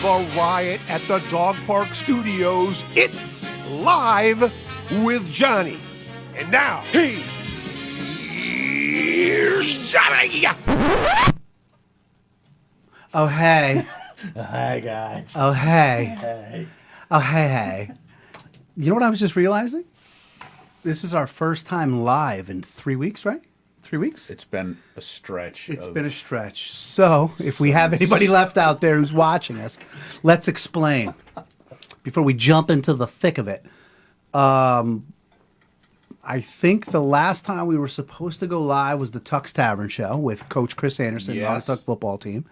the riot at the Dog Park Studios. It's Live with Johnny. And now, here's Johnny. Oh, hey. Hi, guys. Oh, hey. Hey. Oh, hey. You know what I was just realizing? This is our first time live in 3 weeks, right? 3 weeks? It's been a stretch. It's been a stretch. So, if we have anybody left out there who's watching us, let's explain before we jump into the thick of it. I think the last time we were supposed to go live was the Tux Tavern show with Coach Chris Anderson on the Tuck football team.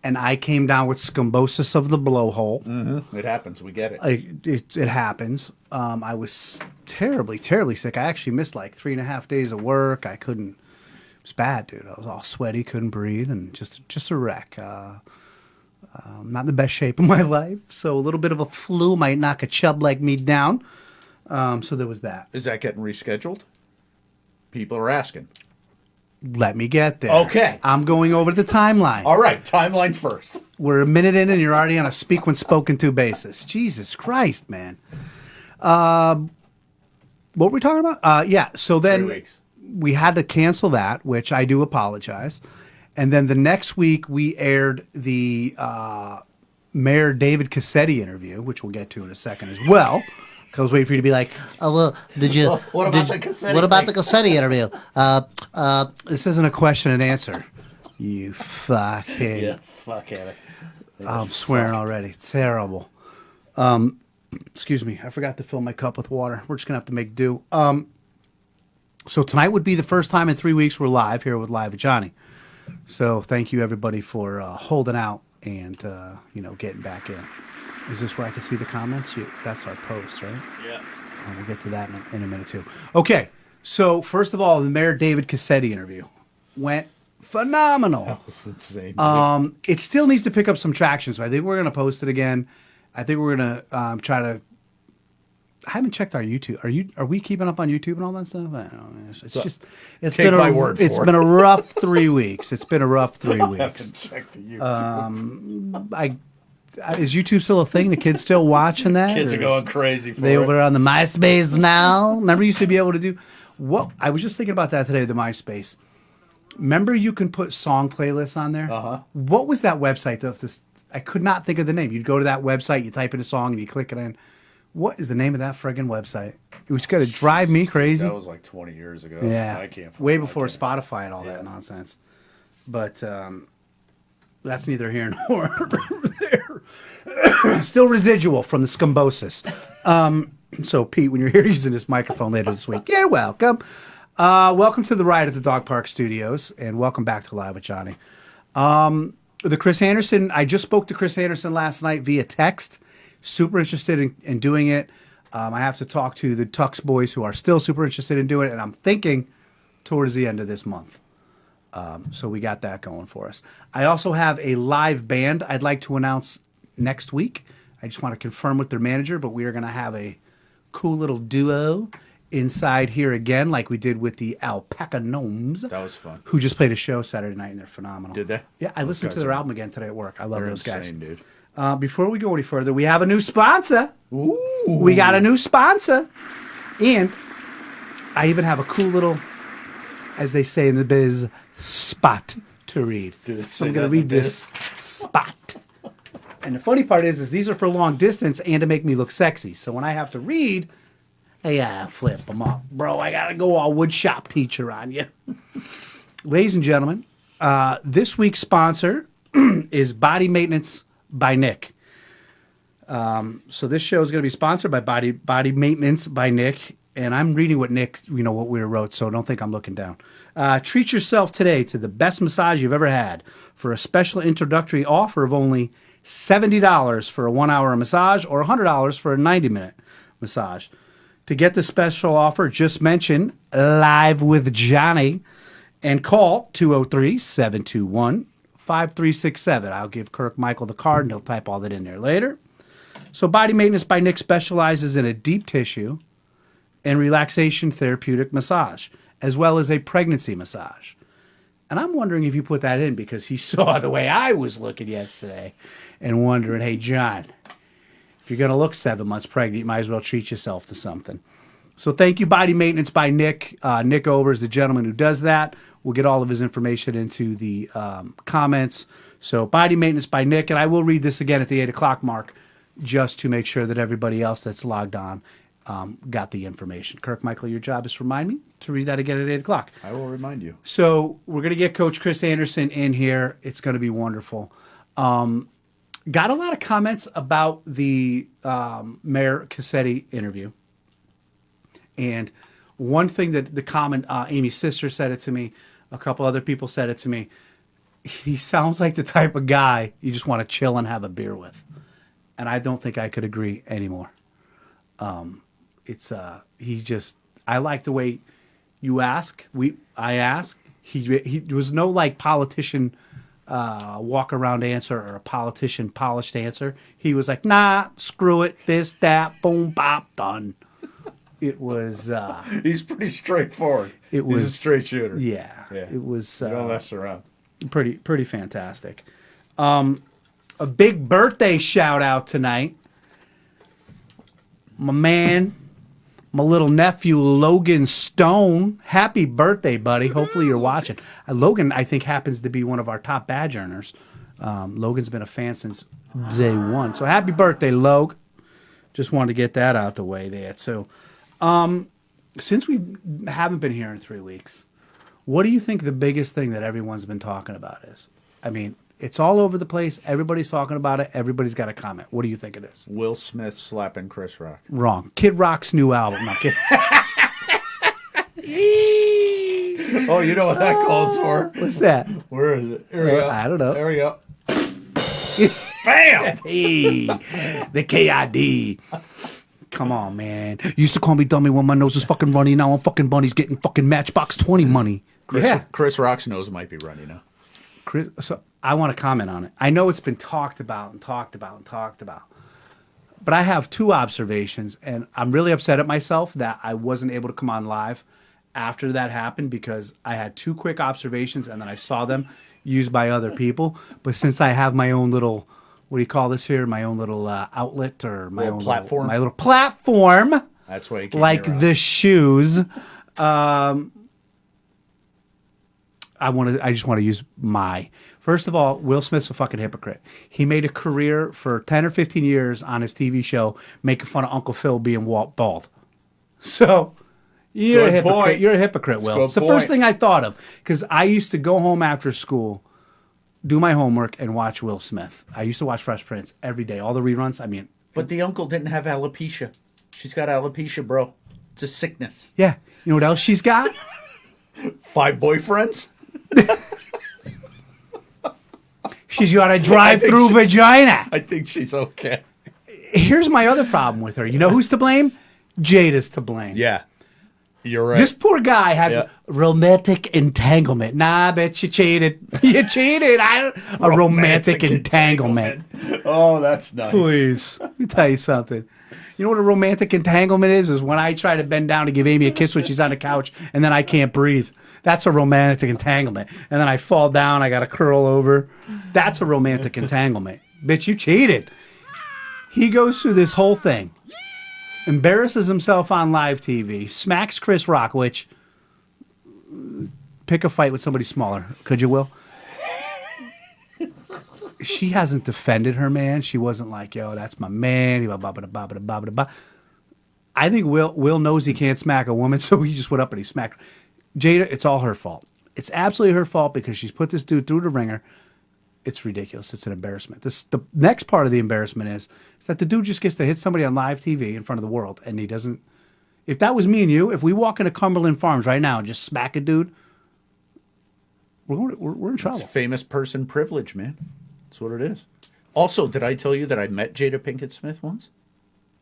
And I came down with scombosis of the blowhole. Mm-hmm. It happens. We get it. It happens. I was terribly, terribly sick. I actually missed like 3.5 days of work. I couldn't. It was bad, dude. I was all sweaty, couldn't breathe, and just a wreck. Not in the best shape of my life. So a little bit of a flu might knock a chub like me down. So there was that. Is that getting rescheduled? People are asking. Let me get there. Okay. I'm going over the timeline. All right. Timeline first. We're a minute in and you're already on a speak when spoken to basis. Jesus Christ, man. What were we talking about? Yeah. So 3 then weeks. we had to cancel that, which I do apologize. And then the next week we aired the Mayor David Cassetti interview, which we'll get to in a second as well. I was waiting for you to be like, oh, well, did you... What about the Cassetti What about thing? the Cassetti interview? this isn't a question and answer. You fucking... Yeah. Fuck it. I'm swearing already. It's terrible. Excuse me. I forgot to fill my cup with water. We're just going to have to make do. So tonight would be the first time in 3 weeks we're live here with Live with Johnny. So thank you, everybody, for holding out and, getting back in. Is this where I can see the comments? That's our post, right? Yeah. We'll get to that in a minute, too. Okay. So first of all, the Mayor David Cassetti interview went phenomenal. That was insane. Dude. It still needs to pick up some traction, so I think we're going to post it again. I think we're going to try to. I haven't checked our YouTube. Are we keeping up on YouTube and all that stuff? I don't know. It's Take been my word for it's it. been a rough 3 weeks. It's been a rough 3 I weeks. haven't checked the YouTube. Is YouTube still a thing? The kids still watching that? Kids Or are going is- crazy for They it. over on the MySpace now. Remember, you used to be able to do what? I was just thinking about that today. The MySpace. Remember, you can put song playlists on there. What was that website? I could not think of the name. You'd go to that website, you type in a song, and you click it in. What is the name of that friggin' website? It was going to drive me crazy. That was like 20 years ago. Yeah, I can't. way I before can't. Spotify and all that nonsense. But that's neither here nor there. Still residual from the scombosis. So, Pete, when you're here using this microphone later this week, you're welcome. Welcome to the ride at the Dog Park Studios, and welcome back to Live with Johnny. The Chris Anderson, I just spoke to Chris Anderson last night via text. Super interested in doing it. I have to talk to the Tux boys who are still super interested in doing it, and I'm thinking towards the end of this month. So we got that going for us. I also have a live band I'd like to announce next week. I just want to confirm with their manager, but we are going to have a cool little duo inside here again, like we did with the Alpaca Gnomes. That was fun. Who just played a show Saturday night, and they're phenomenal. Did they? Yeah, I Those listened to guys their are- album again today at work. I love They're those guys. insane, dude. Before we go any further, we have a new sponsor. Ooh. We got a new sponsor. And I even have a cool little, as they say in the biz, spot to read. Do they So say I'm going that to in read the this spot. And the funny part is these are for long distance and to make me look sexy. So when I have to read, I flip them up. Bro, I got to go all wood shop teacher on you. Ladies and gentlemen, this week's sponsor is Body Maintenance by Nick. So this show is going to be sponsored by Body Maintenance by Nick, and I'm reading what Nick, what we wrote, so don't think I'm looking down. Treat yourself today to the best massage you've ever had for a special introductory offer of only $70 for a 1-hour massage or $100 for a 90-minute massage. To get the special offer, just mention Live with Johnny and call 203-721-5367. I'll give Kirk Michael the card, and he'll type all that in there later. So Body Maintenance by Nick specializes in a deep tissue and relaxation therapeutic massage, as well as a pregnancy massage. And I'm wondering if you put that in because he saw the way I was looking yesterday and wondering, hey, John, if you're going to look 7 months pregnant, you might as well treat yourself to something. So thank you, Body Maintenance by Nick. Nick Ober is the gentleman who does that. We'll get all of his information into the comments. So Body Maintenance by Nick, and I will read this again at the 8 o'clock mark just to make sure that everybody else that's logged on got the information. Kirk, Michael, your job is to remind me to read that again at 8 o'clock. I will remind you. So we're going to get Coach Chris Anderson in here. It's going to be wonderful. Got a lot of comments about the Mayor Cassetti interview. And one thing that the comment, Amy's sister said it to me, a couple other people said it to me. He sounds like the type of guy you just want to chill and have a beer with. And I don't think I could agree anymore. I like the way you ask. I ask. He was no like politician walk around answer or a politician polished answer. He was like, nah, screw it, this, that, boom, bop, done. It was. He's pretty straightforward. He's a straight shooter. Yeah. It was. Don't mess around. Pretty fantastic. A big birthday shout out tonight. My man, my little nephew, Logan Stone. Happy birthday, buddy. Hopefully you're watching. Logan, I think, happens to be one of our top badge earners. Logan's been a fan since day one. So happy birthday, Log. Just wanted to get that out the way there. So since we haven't been here in 3 weeks, what do you think the biggest thing that everyone's been talking about is? I mean, it's all over the place. Everybody's talking about it. Everybody's got a comment. What do you think it is? Will Smith slapping Chris Rock. Wrong. Kid Rock's new album. Not kidding. Oh, you know what that calls for? What's that? Where is it? Here we go. I don't know. There we go. Bam! Hey, the KID. Come on, man. You used to call me dummy when my nose was fucking runny. Now I'm fucking bunny's getting fucking Matchbox 20 money. Chris Rock's nose might be runny now. Chris, so I want to comment on it. I know it's been talked about. But I have two observations, and I'm really upset at myself that I wasn't able to come on live after that happened because I had two quick observations and then I saw them used by other people. But since I have my own little, what do you call this here? My own little outlet or my own platform. My little platform. That's why you keep like the shoes. I just want to use my. First of all, Will Smith's a fucking hypocrite. He made a career for 10 or 15 years on his TV show making fun of Uncle Phil being bald. So, you're a hypocrite. Point. You're a hypocrite, Will. It's the first thing I thought of because I used to go home after school, do my homework, and watch Will Smith. I used to watch Fresh Prince every day, all the reruns. I mean, but the uncle didn't have alopecia. She's got alopecia, bro. It's a sickness. yeah. You know what else she's got? 5 boyfriends? She's got a drive-through vagina. I think she's okay. Here's my other problem with her. You know who's to blame? Jada's to blame. Yeah. You're right. This poor guy has romantic entanglement. Nah, I bet you cheated. You cheated. A romantic entanglement. Oh, that's nice. Please. Let me tell you something. You know what a romantic entanglement is? Is when I try to bend down to give Amy a kiss when she's on the couch and then I can't breathe. That's a romantic entanglement. And then I fall down, I got to curl over. That's a romantic entanglement. Bitch, you cheated. He goes through this whole thing. Embarrasses himself on live TV. Smacks Chris Rock, which... Pick a fight with somebody smaller. Could you, Will? She hasn't defended her man. She wasn't like, yo, that's my man. I think Will knows he can't smack a woman, so he just went up and he smacked her. Jada, it's all her fault. It's absolutely her fault because she's put this dude through the ringer. It's ridiculous. It's an embarrassment. The next part of the embarrassment is that the dude just gets to hit somebody on live TV in front of the world, and he doesn't. If that was me and you, if we walk into Cumberland Farms right now and just smack a dude, we're in trouble. It's famous person privilege, man. That's what it is. Also, did I tell you that I met Jada Pinkett Smith once?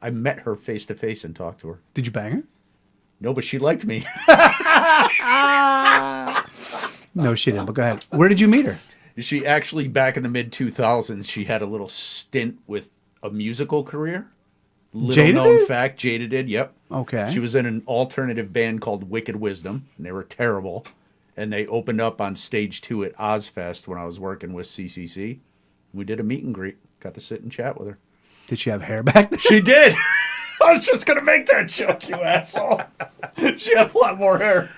I met her face to face and talked to her. Did you bang her? No, but she liked me. No, she didn't. But go ahead. Where did you meet her? She actually, back in the mid-2000s, she had a little stint with a musical career. Little known fact, Jada did, yep. Okay. She was in an alternative band called Wicked Wisdom, and they were terrible. and they opened up on stage 2 at Ozfest when I was working with CCC. We did a meet and greet. Got to sit and chat with her. Did she have hair back then? She did. I was just gonna make that joke, you asshole. She had a lot more hair.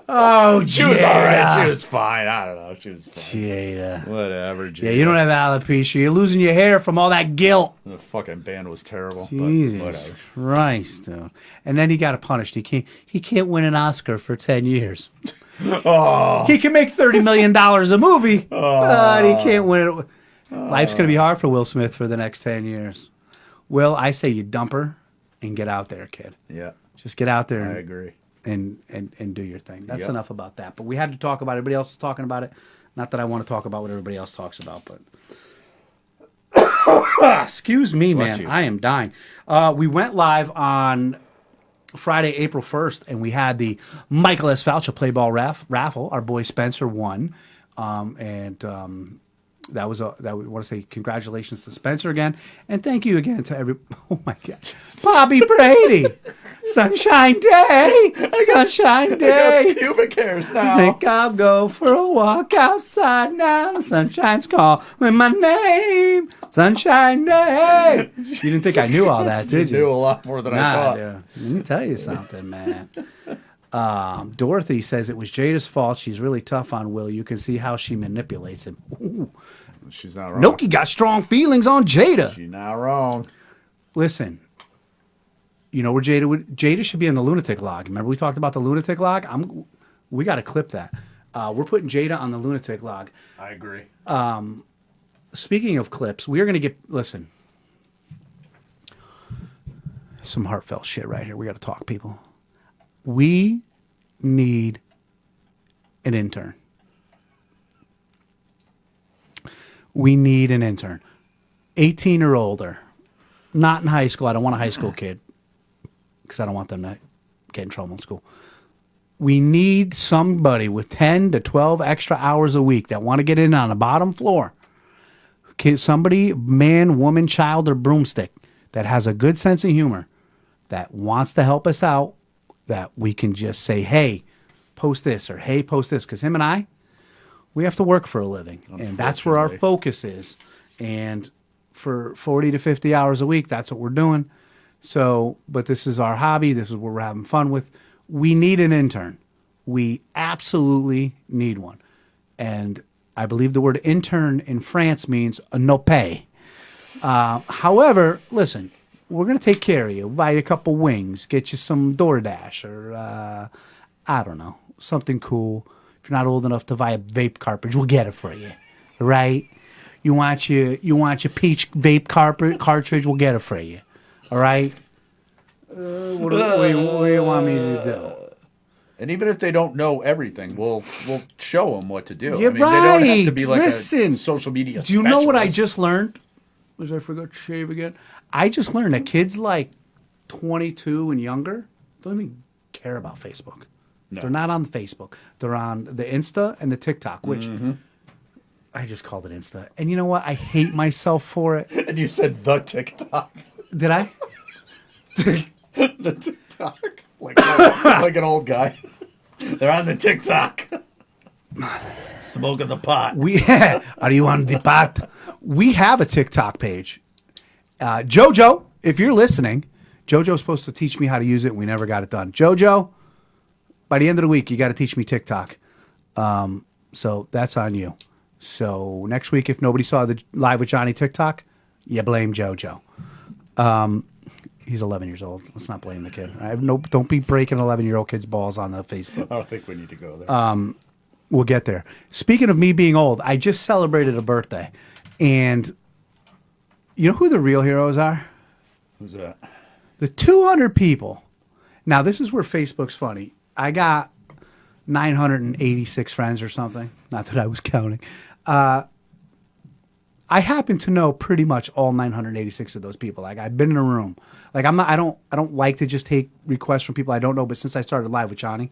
Oh, She was all right. She was fine. I don't know. She was fine. Jada. Whatever. Jada. Yeah, you don't have alopecia. You're losing your hair from all that guilt. The fucking band was terrible. Jesus But whatever. Christ, dude. And then he got punished. He can't win an Oscar for 10 years. Oh. He can make $30 million a movie, but he can't win it. Life's going to be hard for Will Smith for the next 10 years. Will, I say you dump her and get out there, kid. Yeah, Just get out there I agree. and do your thing. That's Yep. enough about that. But we had to talk about it. Everybody else is talking about it. Not that I want to talk about what everybody else talks about, but excuse me, Bless man. you. I am dying. We went live on Friday, April 1st, and we had the Michael S. Falcha play ball raffle. Our boy Spencer won. That was we want to say congratulations to Spencer again, and thank you again to every. Oh my God, Bobby Brady, Sunshine Day, Sunshine Day. Pubic hairs now. Think I'll go for a walk outside now. The sunshine's calling my name, Sunshine Day. You didn't think I knew all that, did You knew a you? lot more than I Nah, thought. dude. Let me tell you something, man. Dorothy says it was Jada's fault. She's really tough on Will. You can see how she manipulates him. Ooh. She's not wrong. Noki got strong feelings on Jada. She's not wrong. Listen, you know where Jada should be in the lunatic log. Remember we talked about the lunatic log? We got to clip that. We're putting Jada on the lunatic log. I agree. Speaking of clips, we are going to listen. Some heartfelt shit right here. We got to talk, people. We need an intern. We need an intern. 18 or older. Not in high school. I don't want a high school kid because I don't want them to get in trouble in school. We need somebody with 10 to 12 extra hours a week that want to get in on the bottom floor. Somebody, man, woman, child, or broomstick that has a good sense of humor that wants to help us out, that we can just say, hey, post this, or hey, post this. Because him and I, we have to work for a living. And that's where our focus is. And for 40 to 50 hours a week, that's what we're doing. So, but this is our hobby. This is what we're having fun with. We need an intern. We absolutely need one. And I believe the word intern in France means no pay. However, listen, we're going to take care of you. Buy you a couple wings, get you some DoorDash, or I don't know, something cool. If you're not old enough to buy a vape cartridge, we'll get it for you, right? You want your peach vape cartridge, we'll get it for you, all right? What do you want me to do? And even if they don't know everything, we'll show them what to do. You're I mean, they don't have to be right. like Listen, a social media Do you know what I specialist. just learned? Was I forgot to shave again? I just learned that kids like 22 and younger don't even care about Facebook. No. They're not on Facebook. They're on the Insta and the TikTok, which I just called it Insta. And you know what? I hate myself for it. And you said the TikTok. Did I? The TikTok. Like an old guy. They're on the TikTok. Smoking the pot. Are you on the pot? We have a TikTok page. Jojo, if you're listening, Jojo's supposed to teach me how to use it, and we never got it done. Jojo, by the end of the week, you got to teach me TikTok. So that's on you. So next week, if nobody saw the Live with Johnny TikTok, you blame Jojo. He's 11 years old. Let's not blame the kid. Don't be breaking 11-year-old kids' balls on the Facebook. I don't think we need to go there. We'll get there. Speaking of me being old, I just celebrated a birthday. And you know who the real heroes are? Who's that? The 200 people. Now, this is where Facebook's funny. I got 986 friends or something. Not that I was counting. I happen to know pretty much all 986 of those people. Like, I've been in a room. Like, I don't like to just take requests from people I don't know, but since I started Live with Johnny,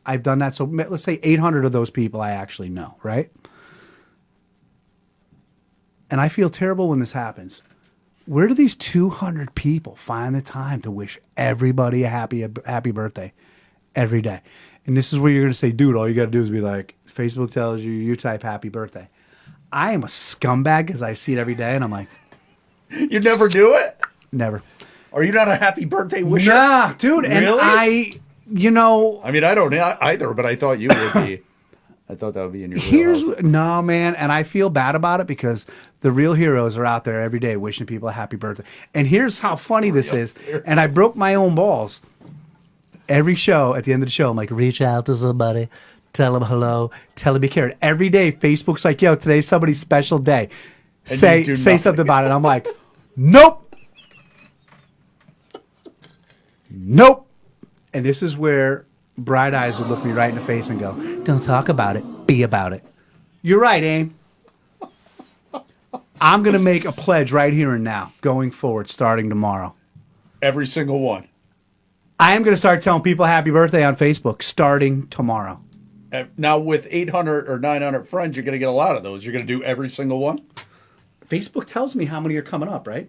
I've done that. So let's say 800 of those people I actually know, right? And I feel terrible when this happens. Where do these 200 people find the time to wish everybody a happy birthday? every day. And this is where you're going to say, dude, all you got to do is be like, Facebook tells you, you type happy birthday. I am a scumbag because I see it every day and I'm like, You never do it? never. Are you not a happy birthday wisher? Nah, dude. And Really? I I mean, I don't either, but I thought you would be. I thought that would be in your here's, wheelhouse. no, man. And I feel bad about it because the real heroes are out there every day wishing people a happy birthday. And here's how funny this is. And I broke my own balls. Every show, at the end of the show, I'm like, reach out to somebody, tell them hello, tell them you care. Every day, Facebook's like, yo, today's somebody's special day. And Say you do say nothing. something about it. I'm like, nope. Nope. And this is where Bright Eyes would look me right in the face and go, don't talk about it, be about it. You're right, Aim. I'm going to make a pledge right here and now, going forward, starting tomorrow. Every single one. I am going to start telling people happy birthday on Facebook starting tomorrow. Now, with 800 or 900 friends, you're going to get a lot of those. You're going to do every single one? Facebook tells me how many are coming up, right?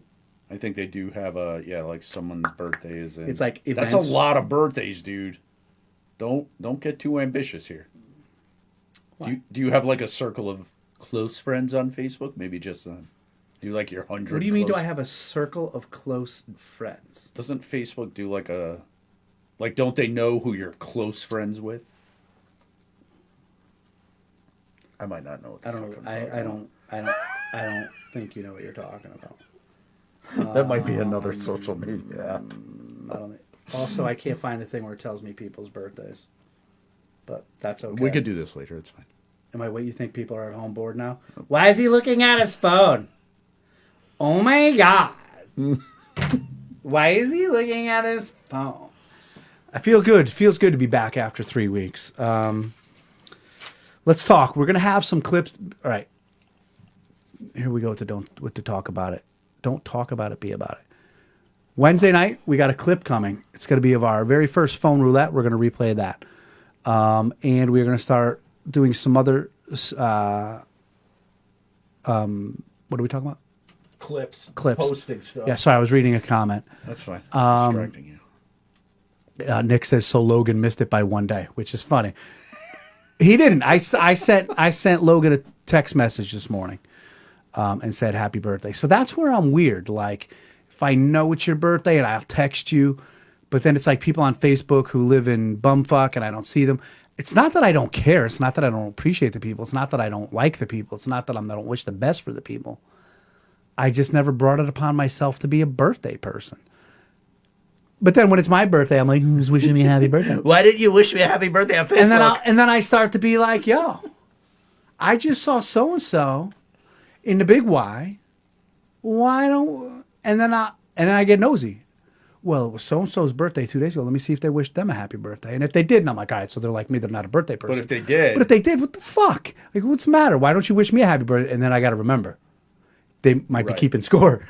I think they do have like someone's birthday is in. It's like That's events. a lot of birthdays, dude. Don't get too ambitious here. Do you have like a circle of close friends on Facebook? Maybe just them. Do like your 100? What do you mean, do I have a circle of close friends? Doesn't Facebook do like don't they know who you're close friends with? I might not know. What the I don't fuck know. I'm talking about. I don't think you know what you're talking about. That might be another social media app. I don't think. Also, I can't find the thing where it tells me people's birthdays. But that's okay. We could do this later. It's fine. Am I what you think people are at home bored now? Why is he looking at his phone? Oh my god. Why is he looking at his phone? I feel good. It feels good to be back after 3 weeks. Let's talk. We're gonna have some clips. All right. Here we go with the talk about it. Don't talk about it, be about it. Wednesday night, we got a clip coming. It's going to be of our very first phone roulette. We're going to replay that. And we're going to start doing some other, what are we talking about? Clips. Clips. Posting stuff. Yeah, sorry, I was reading a comment. That's fine. It's distracting you. Nick says, so Logan missed it by one day, which is funny. He didn't. I sent Logan a text message this morning and said, happy birthday. So that's where I'm weird. Like, if I know it's your birthday and I'll text you, but then it's like people on Facebook who live in bumfuck and I don't see them. It's not that I don't care. It's not that I don't appreciate the people. It's not that I don't like the people. It's not that I don't wish the best for the people. I just never brought it upon myself to be a birthday person. But then when it's my birthday, I'm like, who's wishing me a happy birthday? Why didn't you wish me a happy birthday on Facebook? And then I start to be like, yo, I just saw so and so in the big Y. Why don't? And then I get nosy. Well, it was so and so's birthday 2 days ago. Let me see if they wished them a happy birthday. And if they did, and I'm like, all right, so they're like me. They're not a birthday person. But if they did, what the fuck? Like, what's the matter? Why don't you wish me a happy birthday? And then I got to remember, they might be Right. keeping score.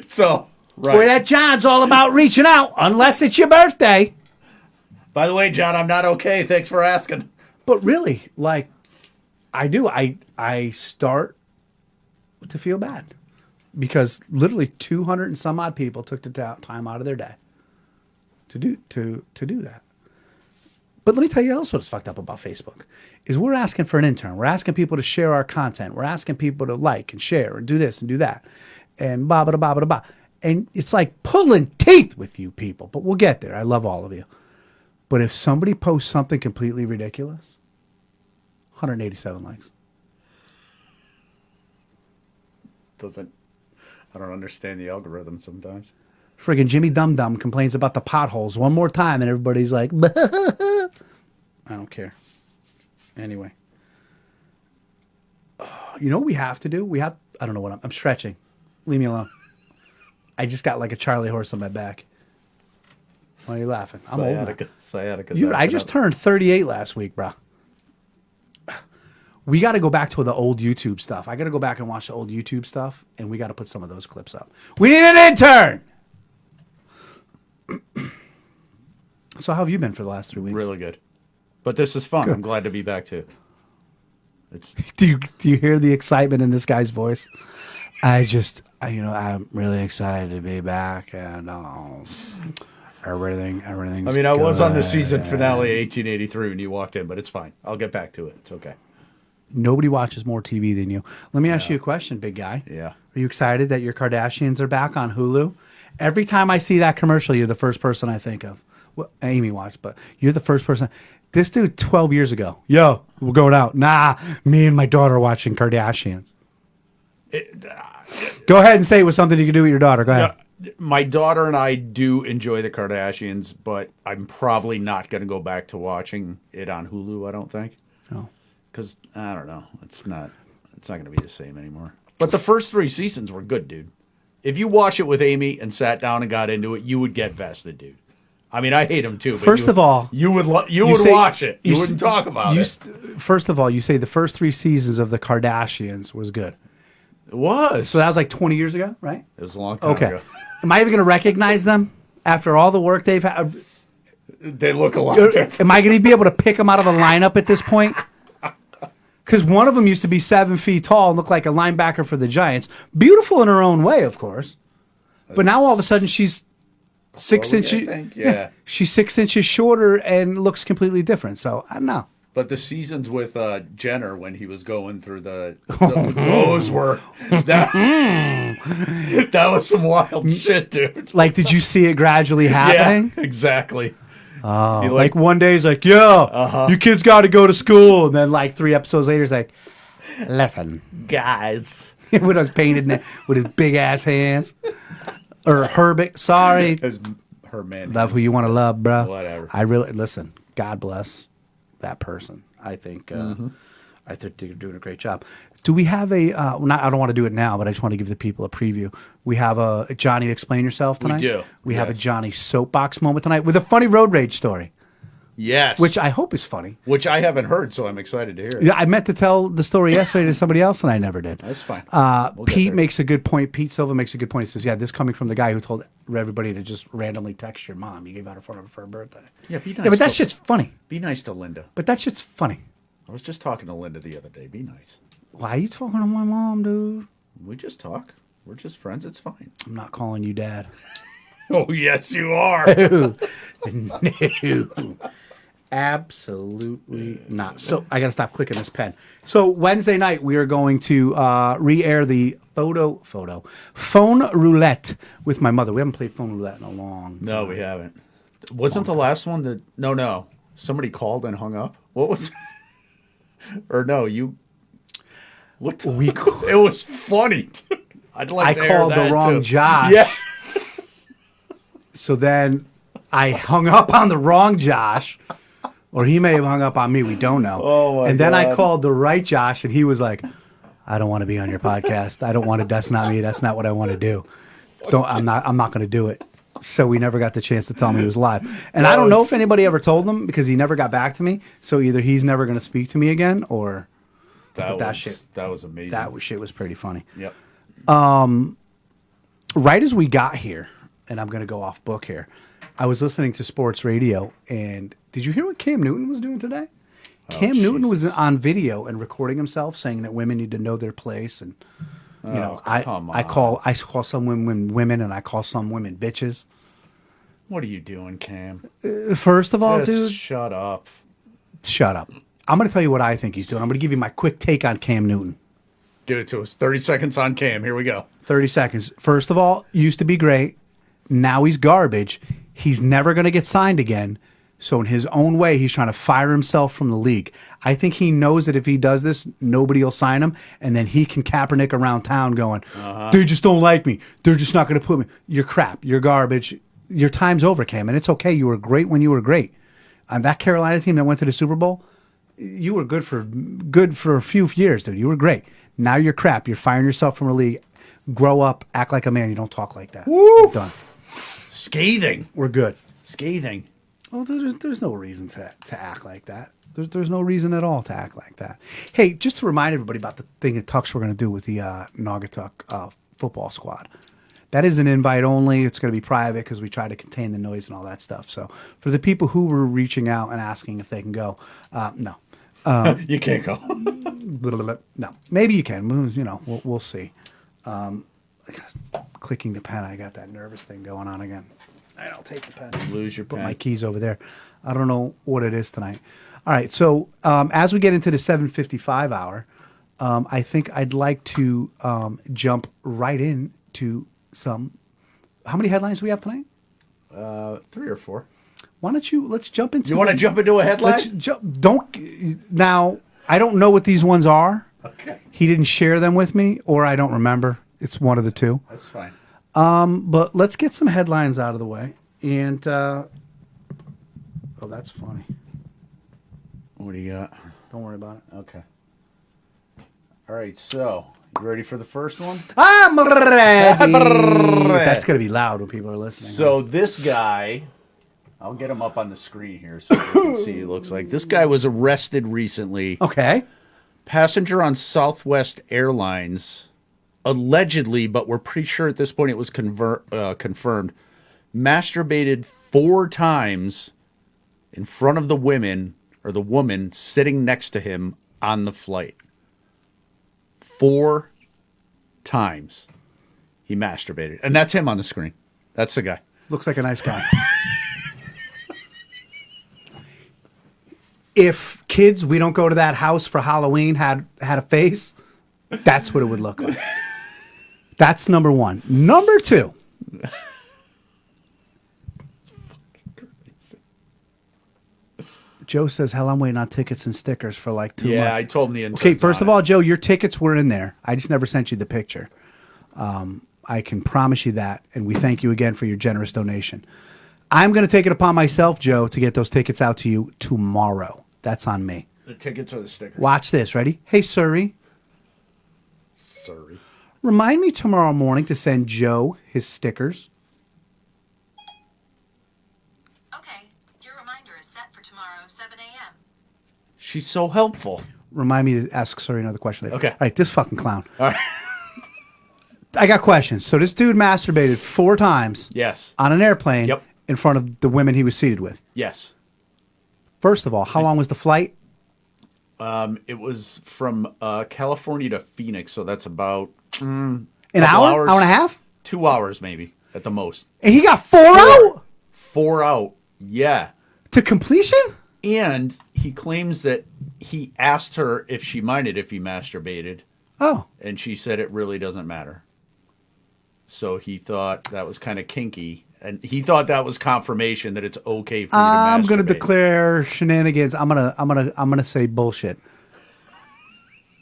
so right. Where that John's all about reaching out, unless it's your birthday. By the way, John, I'm not okay. Thanks for asking. But really, like, I do. I start to feel bad because literally 200 and some odd people took the time out of their day to do that. But let me tell you else what's fucked up about Facebook is we're asking for an intern. We're asking people to share our content. We're asking people to like and share and do this and do that and ba ba ba ba ba. And it's like pulling teeth with you people. But we'll get there. I love all of you. But if somebody posts something completely ridiculous, 187 likes. I don't understand the algorithm sometimes. Friggin' Jimmy Dum Dum complains about the potholes one more time, and everybody's like, I don't care. Anyway. You know what we have to do? I don't know what I'm stretching. Leave me alone. I just got like a Charlie horse on my back. Why are you laughing? I'm old now. Sciatica. Dude, I just turned 38 last week, bro. We got to go back to the old YouTube stuff. I got to go back and watch the old YouTube stuff, and we got to put some of those clips up. We need an intern! So how have you been for the last 3 weeks? really good. But this is fun. Good. I'm glad to be back too. It's Do you hear the excitement in this guy's voice? I'm really excited to be back, and Everything's I mean, I was on the good. season finale 1883 when you walked in, but it's fine. I'll get back to it. It's okay. Nobody watches more TV than you. Let me ask you a question, big guy. Yeah. Are you excited that your Kardashians are back on Hulu? Every time I see that commercial, you're the first person I think of. Well, Amy watched, but you're the first person. This dude 12 years ago. Yo, we're going out. Nah, me and my daughter are watching Kardashians. Go ahead and say it was something you could do with your daughter. Go ahead. My daughter and I do enjoy the Kardashians, but I'm probably not going to go back to watching it on Hulu, I don't think. No. Because, I don't know. It's not going to be the same anymore. But the first 3 seasons were good, dude. If you watch it with Amy and sat down and got into it, you would get vested, dude. I mean, I hate him too. But First of all, you would say- watch it. You s- wouldn't talk about you it. First of all, you say the first 3 seasons of the Kardashians was good. It was. So that was like 20 years ago, right? It was a long time Okay. ago. Am I even going to recognize them after all the work they've had? They look a lot different. Am I going to be able to pick them out of a lineup at this point? Because one of them used to be 7 feet tall and look like a linebacker for the Giants. Beautiful in her own way, of course. But now all of a sudden she's 6 Chloe, I inches. think, yeah. She's 6 inches shorter and looks completely different. So I don't know. But the seasons with Jenner when he was going through those were that was some wild shit, dude. Like, did you see it gradually happening? Yeah, exactly. Like one day he's like, "Yo, you kids got to go to school," and then like 3 episodes later he's like, "Listen, guys, with his painted with his big ass hands, or Herbert. Sorry, as her man, love who you want to love, bro. Whatever. I really listen. God bless that person. I think I think they're doing a great job. Do we have a? I don't want to do it now, but I just want to give the people a preview. We have a Johnny Explain Yourself tonight. do. We have a Yes. Johnny Soapbox moment tonight with a funny road rage story, Yes, which I hope is funny. which I haven't heard, so I'm excited to hear it. Yeah, I meant to tell the story yesterday to somebody else, and I never did. That's fine. We'll get Pete there. makes a good point. Pete Silva makes a good point. He says, "Yeah, this coming from the guy who told everybody to just randomly text your mom. You gave out her phone number for her birthday." Yeah, be nice Yeah, but that to- shit's funny. Be nice to Linda. But that shit's funny. I was just talking to Linda the other day. Be nice. Why are you talking to my mom, dude? We just talk. We're just friends. It's fine. I'm not calling you dad. Oh yes, you are. No. Absolutely not. So I got to stop clicking this pen. So Wednesday night we are going to re-air the phone roulette with my mother. We haven't played phone roulette in a long. No, we haven't. Wasn't the last one that? No. Somebody called and hung up. What was? Or no, you. What? It was funny. Dude. I'd like I to hear called the that, wrong too. Josh. Yeah. So then I hung up on the wrong Josh, or he may have hung up on me. We don't know. Oh, my and then I God. called the right Josh, and he was like, "I don't want to be on your podcast. I don't want to. That's not me. That's not what I want to do. I'm not going to do it." So we never got the chance to tell him he was live. And I don't know if anybody ever told him because he never got back to me. So either he's never going to speak to me again, or that was amazing. that shit was pretty funny. Yep. Right as we got here, and I'm going to go off book here, I was listening to sports radio, and did you hear what Cam Newton was doing today? Cam Newton was Jesus. on video and recording himself saying that women need to know their place, and you know, come I call some women and I call some women bitches. What are you doing, Cam? First of all, Just dude, shut up. shut up. I'm going to tell you what I think he's doing. I'm going to give you my quick take on Cam Newton. Give it to us. 30 seconds on Cam. Here we go. 30 seconds. First of all, used to be great. Now he's garbage. He's never going to get signed again. So in his own way, he's trying to fire himself from the league. I think he knows that if he does this, nobody will sign him, and then he can Kaepernick around town going, they just don't like me. They're just not going to put me. You're crap. You're garbage. Your time's over, Cam, and it's okay. You were great when you were great. And that Carolina team that went to the Super Bowl, you were good for a few years, dude. You were great. Now you're crap. You're firing yourself from the league. Grow up. Act like a man. You don't talk like that. We're done. Scathing. We're good. Scathing. Well, there's no reason to act like that. There's no reason at all to act like that. Hey, just to remind everybody about the thing at Tux we're going to do with the Naugatuck football squad. That is an invite only. It's going to be private because we try to contain the noise and all that stuff. So for the people who were reaching out and asking if they can go, no. You can't go. No. Maybe you can. You know, we'll see. I got clicking the pen. I got that nervous thing going on again. I'll take the pen. Lose your Put pen. my keys over there. I don't know what it is tonight. All right, so as we get into the 7:55 hour, I think I'd like to jump right in to some. How many headlines do we have tonight? 3 or 4. Why don't let's jump into. You want to jump into a headline? Let's jump. Don't now. I don't know what these ones are. Okay. He didn't share them with me, or I don't remember. It's one of the two. That's fine. But let's get some headlines out of the way. And oh, that's funny. What do you got? Don't worry about it. Okay. All right, so you ready for the first one? I'm ready. That's gonna be loud when people are listening. So this guy, I'll get him up on the screen here so you can see. It looks like this guy was arrested recently. Okay. Passenger on Southwest Airlines, allegedly, but we're pretty sure at this point it was confirmed, masturbated 4 times in front of the women or the woman sitting next to him on the flight. 4 times he masturbated. And that's him on the screen. That's the guy. Looks like a nice guy. If kids, we don't go to that house for Halloween had a face, that's what it would look like. That's number one. Number two. Joe says, hell, I'm waiting on tickets and stickers for like 2 months. Yeah, I told him the Okay, first of all, Joe, your tickets were in there. I just never sent you the picture. I can promise you that, and we thank you again for your generous donation. I'm going to take it upon myself, Joe, to get those tickets out to you tomorrow. That's on me. The tickets or the stickers? Watch this. Ready? Hey, Surrey. Sorry. Remind me tomorrow morning to send Joe his stickers. Okay, your reminder is set for tomorrow, 7 a.m. She's so helpful. Remind me to ask Surrey another question later. Okay. All right, this fucking clown. All right. I got questions. So this dude masturbated 4 times Yes. on an airplane Yep. in front of the women he was seated with. Yes. First of all, how long was the flight? It was from California to Phoenix, so that's about An couple hour? hours. Hour and a half? 2 hours maybe at the most. And he got 4 out 4 out. Yeah. to completion? And he claims that he asked her if she minded if he masturbated, Oh. and she said it really doesn't matter. So he thought that was kind of kinky, and he thought that was confirmation that it's okay for you to masturbate. I'm going to declare shenanigans. I'm going to say bullshit.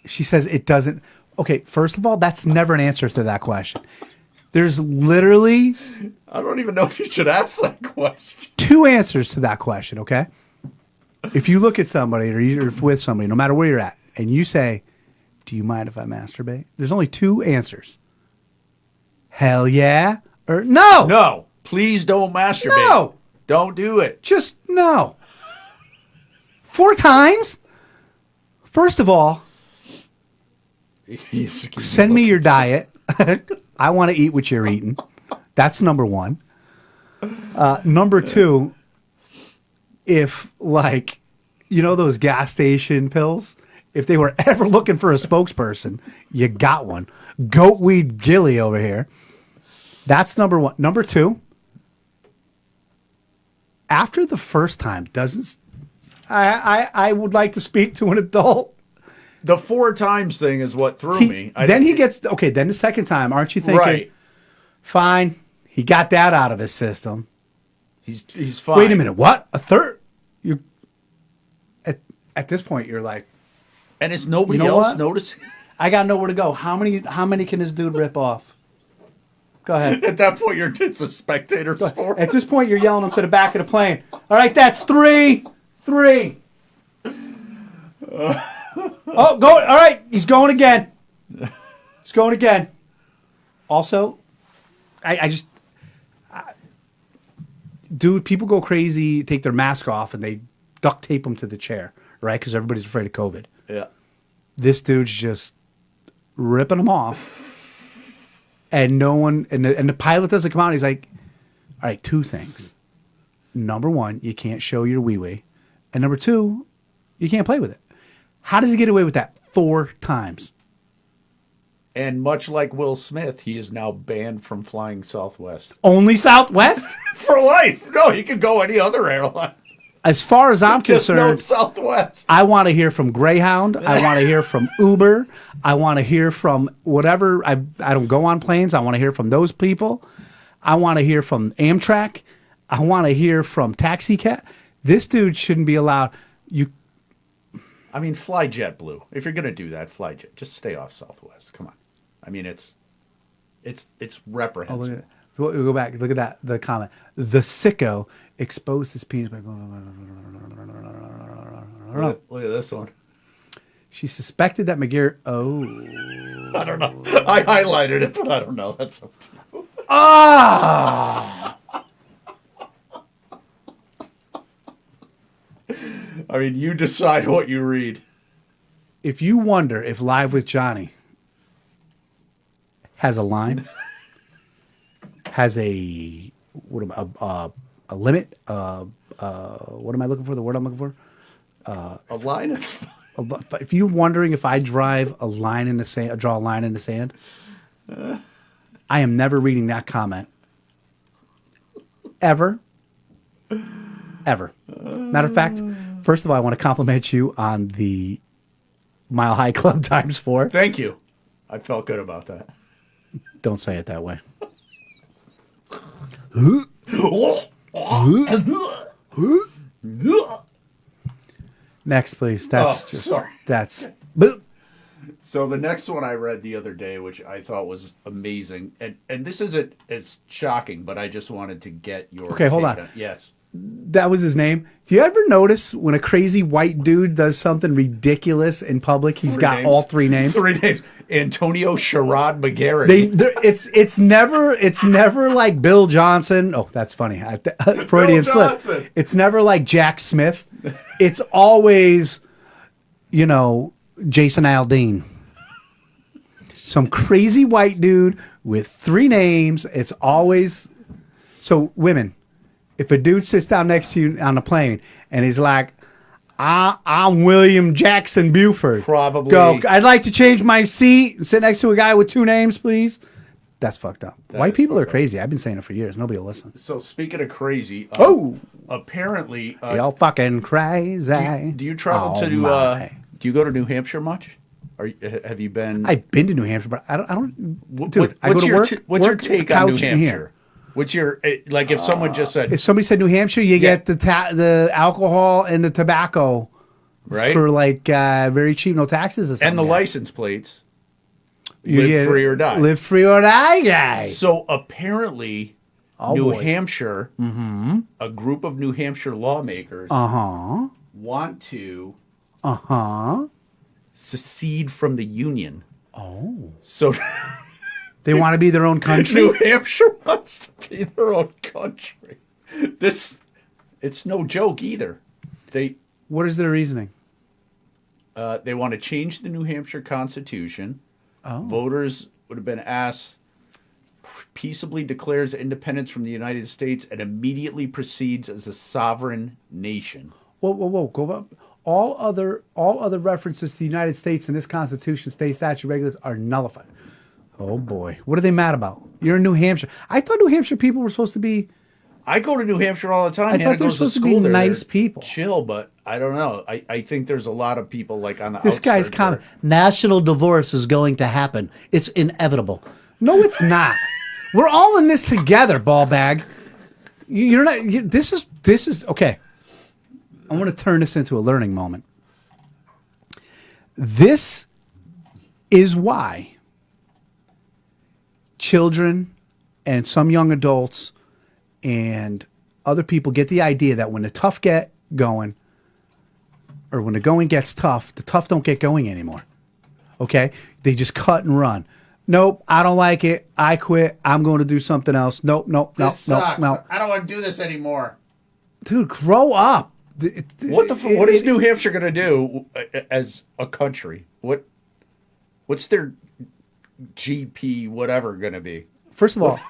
She says it doesn't. Okay, first of all, that's never an answer to that question. There's literally I don't even know if you should ask that question. 2 answers to that question, okay? If you look at somebody or you're with somebody, no matter where you're at, and you say, do you mind if I masturbate? There's only 2 answers. Hell yeah, or no. No, please don't masturbate. No. Don't do it. Just no. 4 times? First of all, send me your diet. I want to eat what you're eating. That's number 1. Number 2, if like, you know those gas station pills? If they were ever looking for a spokesperson, you got one. Goatweed Gilly over here. That's number 1. Number 2, after the first time, I would like to speak to an adult. The 4 times thing is what threw me. Then the second time, aren't you thinking, right. Fine, he got that out of his system. He's fine. Wait a minute, what? A third? You at this point, you're like, And is nobody You know else what? noticing? I got nowhere to go. How many can this dude rip off? Go ahead. At that point, it's a spectator sport. At this point, you're yelling him to the back of the plane. All right, that's 3. 3. Oh, go. All right, he's going again. He's going again. Also, dude, people go crazy, take their mask off, and they duct tape them to the chair, right? Because everybody's afraid of COVID. Yeah. This dude's just ripping them off, and no one, and the pilot doesn't come out. He's like, all right, 2 things. Number 1, you can't show your wee-wee. And number 2, you can't play with it. How does he get away with that 4 times? And much like Will Smith, he is now banned from flying Southwest Only Southwest? for life. No, he could go any other airline. As far as I'm Just no concerned, Southwest. I want to hear from Greyhound. I want to hear from Uber. I want to hear from whatever. I don't go on planes. I want to hear from those people. I want to hear from Amtrak. I want to hear from Taxi Cab. This dude shouldn't be allowed. I mean, fly JetBlue. If you're gonna do that, fly Jet. Just stay off Southwest. Come on. I mean, it's reprehensible. Look at that. So we'll go back. Look at that. The comment. The sicko exposed his penis by. Look at this one. She suspected that McGear. Oh. I don't know. I highlighted it, but I don't know. That's up to you. Ah. I mean, you decide what you read. If you wonder if Live with Johnny has a line, has a limit, what am I looking for? The word I'm looking for? A line is fine. If you're wondering if I drive a line in the sand, draw a line in the sand, I am never reading that comment. Ever. Ever. Matter of fact, first of all, I want to compliment you on the Mile High Club ×4. Thank you. I felt good about that. Don't say it that way. Next, please. Sorry. That's. So the next one I read the other day, which I thought was amazing, and this isn't as shocking, but I just wanted to get your Okay, hold take on. Yes. That was his name. Do you ever notice when a crazy white dude does something ridiculous in public, he's got all three names? Three names. Antonio Sherrod McGarry. It's never like Bill Johnson. Oh, that's funny. Freudian slip. Johnson. It's never like Jack Smith. It's always, Jason Aldean. Some crazy white dude with three names. It's always so women. If a dude sits down next to you on the plane and he's like, I'm William Jackson Buford. Probably. Go, I'd like to change my seat and sit next to a guy with two names, please. That's fucked up. White people are crazy. I've been saying it for years. Nobody will listen. So speaking of crazy, apparently, You're fucking crazy. do you travel Oh, to? my. Do you go to New Hampshire much? Have you been? I've been to New Hampshire, but I don't. Dude, I what's go to your work. what's your work, take couch, on New and Hampshire? here. What's your like? If someone just said, If somebody said New Hampshire, you get the alcohol and the tobacco, right, for like very cheap, no taxes or something. and the Yeah. license plates, You live get free or die. Live free or die, guy. So apparently, Oh, New boy. Hampshire, a group of New Hampshire lawmakers want to secede from the Union. Oh, so They want to be their own country. New Hampshire wants to be their own country. It's no joke either. What is their reasoning? They want to change the New Hampshire Constitution. Voters would have been asked, peaceably declares independence from the United States and immediately proceeds as a sovereign nation. Whoa! Go up. All other references to the United States in this Constitution, state statute, regulations are nullified. Oh boy, what are they mad about? You're in New Hampshire. I thought New Hampshire people were supposed to be. I go to New Hampshire all the time. I thought Hannah they were goes supposed to be school there. nice They're people. chill, but I don't know. I think there's a lot of people like on the This guy's outskirts comment. there. National divorce is going to happen. It's inevitable. No, it's not. We're all in this together, ball bag. You're not. This is okay. I want to turn this into a learning moment. This is why children and some young adults and other people get the idea that when the tough get going, or when the going gets tough, the tough don't get going anymore. Okay? They just cut and run. Nope, I don't like it. I quit. I'm going to do something else. Nope. This sucks. I don't want to do this anymore. Dude, grow up. What is New Hampshire going to do as a country? What's their GP whatever going to be? First of all,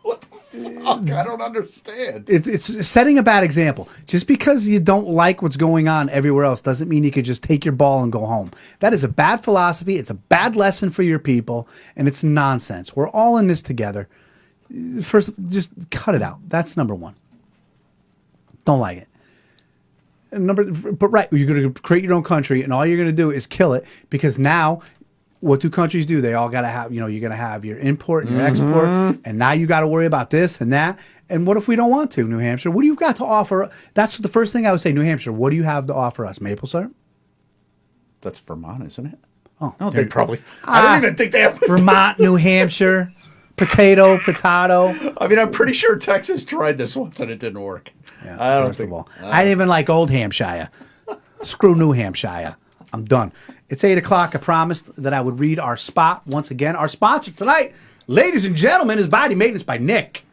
What the fuck? I don't understand. It's setting a bad example. Just because you don't like what's going on everywhere else doesn't mean you could just take your ball and go home. That is a bad philosophy. It's a bad lesson for your people, and it's nonsense. We're all in this together. First, just cut it out. That's number one. Don't like it. But right, you're going to create your own country, and all you're going to do is kill it because now, what do countries do? They all got to have, you're going to have your import and your export, and now you got to worry about this and that. And what if we don't want to, New Hampshire? What do you got to offer? That's the first thing I would say, New Hampshire. What do you have to offer us? Maple syrup? That's Vermont, isn't it? Oh, No, there they you probably. go. I don't even think they have. Vermont, New Hampshire, potato. I mean, I'm pretty sure Texas tried this once and it didn't work. Yeah, I don't first think. of all, I didn't even like Old Hampshire. Screw New Hampshire. I'm done. It's 8 o'clock. I promised that I would read our spot once again. Our sponsor tonight, ladies and gentlemen, is Body Maintenance by Nick.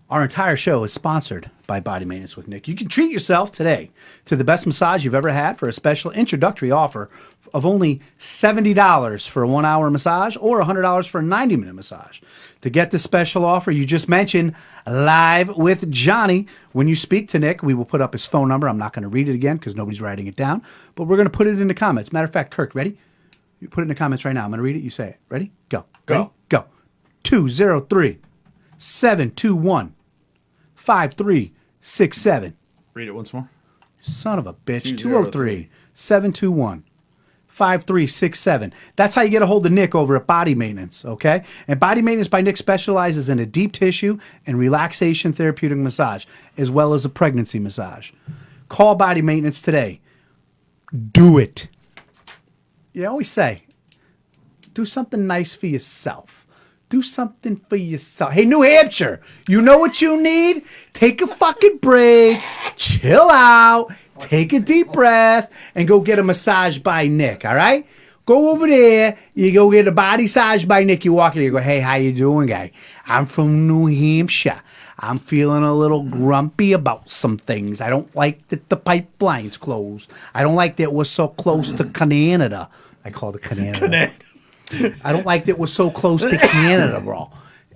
Our entire show is sponsored by Body Maintenance with Nick. You can treat yourself today to the best massage you've ever had for a special introductory offer of only $70 for a 1-hour massage or $100 for a 90-minute massage. To get this special offer, you just mentioned Live with Johnny. When you speak to Nick, we will put up his phone number. I'm not going to read it again because nobody's writing it down, but we're going to put it in the comments. Matter of fact, Kirk, ready? You put it in the comments right now. I'm going to read it. You say it. Ready? Go. Go. Ready? Go. 203-721-5367. Read it once more. Son of a bitch. 203. 203-721-5367. That's how you get a hold of Nick over at Body Maintenance, okay? And Body Maintenance by Nick specializes in a deep tissue and relaxation therapeutic massage, as well as a pregnancy massage. Call Body Maintenance today. Do it. You always say, do something nice for yourself. Do something for yourself. Hey, New Hampshire, you know what you need? Take a fucking break, chill out, take a deep breath, and go get a massage by Nick, all right? Go over there, you go get a body massage by Nick. You walk in, you go, hey, how you doing, guy? I'm from New Hampshire. I'm feeling a little grumpy about some things. I don't like that the pipeline's closed. I don't like that we're so close to Canada. I called it Canada. I don't like that we're so close to Canada, bro.